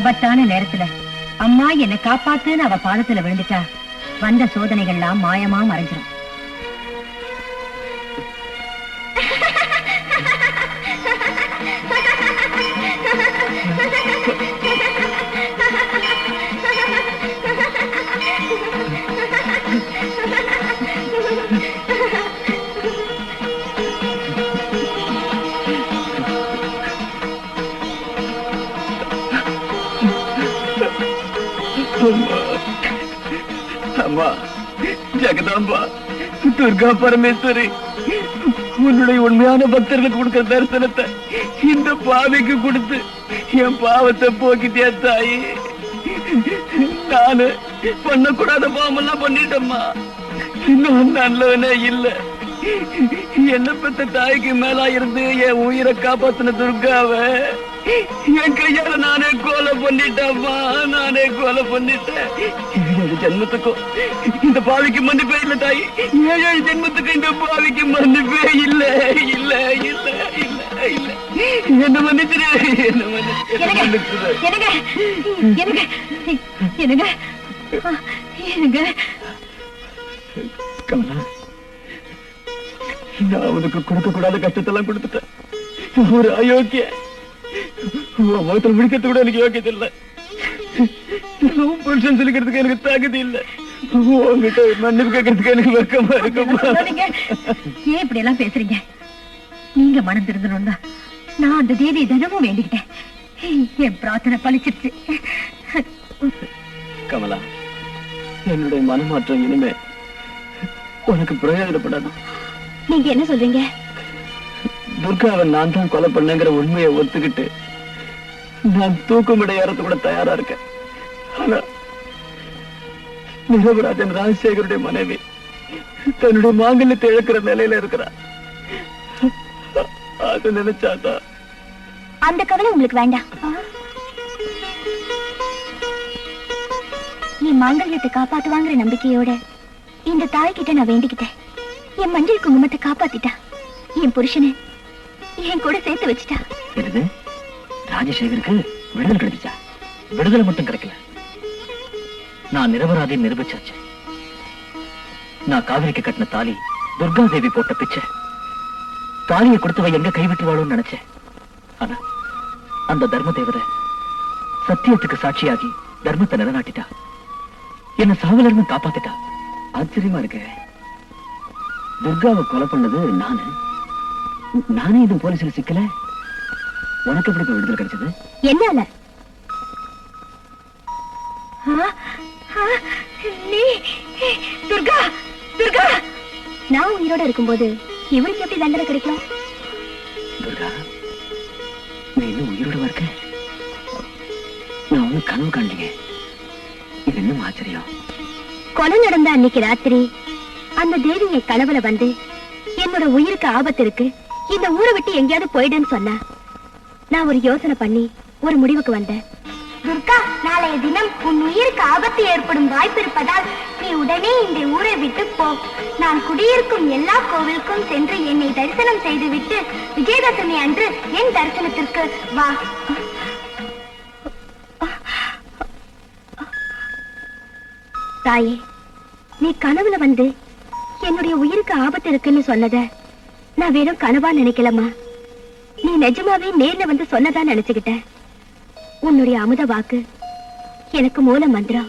ஆபத்தான நேரத்துல அம்மா என்னை காப்பாத்துன்னு அவ பாதத்துல விழுந்துட்டா வந்த சோதனைகள்லாம் மாயமா மறைஞ்சிரும். அம்மா, ஜெகதாம்பா, துர்கா பரமேஸ்வரி, உன்னுடைய உண்மையான பக்தர்களுக்கு கொடுக்கிற தரிசனத்தை இந்த பாவிக்கு கொடுத்து என் பாவத்தை போக்கிட்டியா தாயி. நானு பண்ணக்கூடாத பாவமெல்லாம் பண்ணிட்டேம்மா. இன்னும் நல்லவனே இல்ல. என்ன பெத்த தாய்க்கு மேலா இருந்து என் உயிரை காப்பாத்தின துர்காவை என் கையால நானே கொலை பண்ணிட்டேம்மா. நானே கொலை பண்ணிட்டேன். 7 ஜென்மத்துக்கும் இந்த பாவிக்கு மன்னிப்பே இல்ல தாய். 7 ஜென்மத்துக்கும் இந்த பாவிக்கு மன்னிப்பே இல்ல இல்ல இல்ல இல்ல இல்ல. என்ன மன்னிச்சிரு, என்ன மன்னிச்சிரு. கமலா, நான் அவனுக்கு கொடுக்க கூடாத கஷ்டத்தெல்லாம் கொடுத்துட்டேன். ஒரு அயோக்கிய முகத்தில் முடிக்கிறது கூட எனக்கு யோக்கியது இல்ல. புருஷன் சொல்லிக்கிறதுக்கு எனக்கு தகுதி இல்ல. உங்ககிட்ட மன்னிப்பு கேட்கறதுக்கு எனக்கு வெக்கமா இருக்குமா? ஏன் இப்படி எல்லாம் பேசுறீங்க? நீங்க மனம் திருந்தணும்னா நான் அந்த தேவியை தினமும் வேண்டிக்கிட்டேன். என் பிரார்த்தனை பலிச்சிருச்சு. கமலா, என்னுடைய மனமாற்றம் இனிமே உனக்கு பிரயோஜனப்படாது. நீங்க என்ன சொல்றீங்க? துர்காவை நான் தான் கொலை பண்ணேங்கிற உண்மையை ஒத்துக்கிட்டு நான் தூக்குமிட ஏறத்து கூட தயாரா இருக்கேன். ஆனா நிரபராஜன் ராஜசேகருடைய மனைவி தன்னுடைய மாங்கல்யத்தை இழக்கிற நிலையில இருக்கிறார். அது நினைச்சாதான். அந்த கவலை உங்களுக்கு வேண்டாம். என் மாங்கல்யத்தை காப்பாத்துவாங்கிற நம்பிக்கையோட இந்த தாய்கிட்ட நான் வேண்டிக்கிட்டேன். என் மஞ்சள் குங்குமத்தை காப்பாத்திட்டா. என் புருஷனை என் கூட சேர்த்து வச்சுட்டா. என்னது, ராஜசேகருக்கு விடுதலை கிடைச்சா? விடுதலை மட்டும் கிடைக்கல, நான் நிரபராதி நிரூபிச்சாச்சு. நான் காவிரிக்கு கட்டின தாலி துர்கா தேவி போட்ட பிச்சை. தாலியை கொடுத்தவ எங்க கைவிட்டுவாளோன்னு நினைச்சேன். ஆனா அந்த தர்ம தேவதை சத்தியத்துக்கு சாட்சியாகி தர்மத்தை நிலைநாட்டிட்டா. என்ன சாவுல இருந்து காப்பாத்திட்டா. ஆச்சரியமா இருக்கு. துர்காவை கொலை பண்ணது நானே இது போலீஸ்ல சிக்கல. உனக்கு எப்படி விடுதலை கிடைச்சது? என்னால? துர்கா, துர்கா, நான் உயிரோட இருக்கும்போது இவளுக்கு எப்படி தண்டனை கிடைக்கும்? துர்கா, நீ இன்னும் உயிரோட இருக்க? நான் ஒன்னும் கனவு காணலீங்க. இது இன்னும் ஆச்சரியம். கொலை நடந்த அன்னைக்கு ராத்திரி அந்த தேவி என் கனவுல வந்து என்னோட உயிருக்கு ஆபத்து இருக்கு, இந்த ஊரை விட்டு எங்கேயாவது போயிடுன்னு சொன்னா. நான் ஒரு யோசனை பண்ணி ஒரு முடிவுக்கு வந்தேன். துர்கா, நாளைய தினம் உன் உயிருக்கு ஆபத்து ஏற்படும் வாய்ப்பு இருப்பதால் நீ உடனே இந்த ஊரை விட்டு போ. நான் குடியிருக்கும் எல்லா கோவிலுக்கும் சென்று என்னை தரிசனம் செய்துவிட்டு விஜயதசமி அன்று என் தரிசனத்திற்கு வா. தாயே, நீ கனவுல வந்து என்னுடைய உயிருக்கு ஆபத்து இருக்குன்னு சொன்னத நான் வெறும் கனவா நினைக்கலமா. நீ நிஜமாவே நேர்ல வந்து சொன்னதா நினைச்சுக்கிட்டேன். உன்னுடைய அமுத வாக்கு எனக்கு மூல மந்திரம்.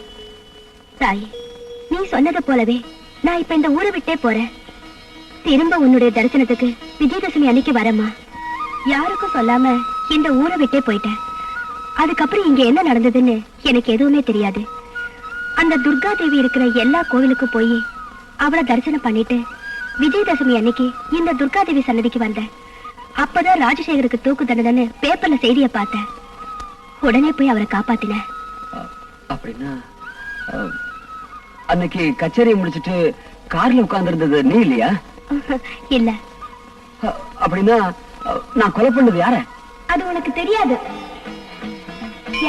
தாயே, நீ சொன்னதை போலவே நான் இப்ப இந்த ஊரை விட்டே போறேன். திரும்ப உன்னுடைய தரிசனத்துக்கு விஜயதசமி அன்னைக்கு வரமா. யாருக்கும் சொல்லாம இந்த ஊரை விட்டே போயிட்டேன். அதுக்கப்புறம் இங்க என்ன நடந்ததுன்னு எனக்கு எதுவுமே தெரியாது. அந்த துர்கா தேவி இருக்கிற எல்லா கோவிலுக்கும் போய் அவளை தரிசனம் பண்ணிட்டு விஜயதசமி அன்னைக்கு இந்த துர்கா தேவி சன்னதிக்கு வந்தேன். அப்பதான் ராஜசேகருக்கு தூக்கு தண்டனைன்னு பேப்பர்ல செய்திய பார்த்தேன். உடனே போய் அவரை காப்பாத்தினேன். அப்படின்னா அன்னைக்கு கச்சேரியை முடிச்சிட்டு கார்ல உட்கார்ந்து இருந்தது நீ இல்லையா? இல்ல. அப்படின்னா நான் கொலை பண்ணது யார? அது உனக்கு தெரியாது.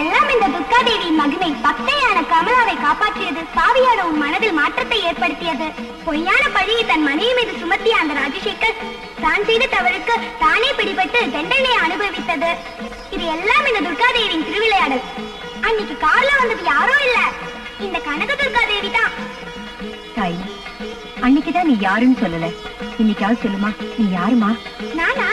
எல்லாம் இந்த துர்கா தேவியின் மகிமை. பக்தையான கமலாவை காப்பாற்றியது. பாவியான உன் மனதில் மாற்றத்தை ஏற்படுத்தியது. பொய்யான பழியை தன் மனைவி மீது சுமத்திய அந்த ராஜசேகர் தான் செய்த தவறுக்கு தானே பிடிபட்டு தண்டனை அனுபவித்தது. இது எல்லாம் இந்த துர்கா தேவியின் திருவிளையாடல். அன்னைக்கு கார்ல வந்தது யாரும் இல்ல, இந்த கனகதுர்கா தேவி தான். தாய், அன்னைக்குதான் நீ யாருன்னு சொல்லல, இன்னைக்காவது சொல்லுமா, நீ யாருமா? நானா?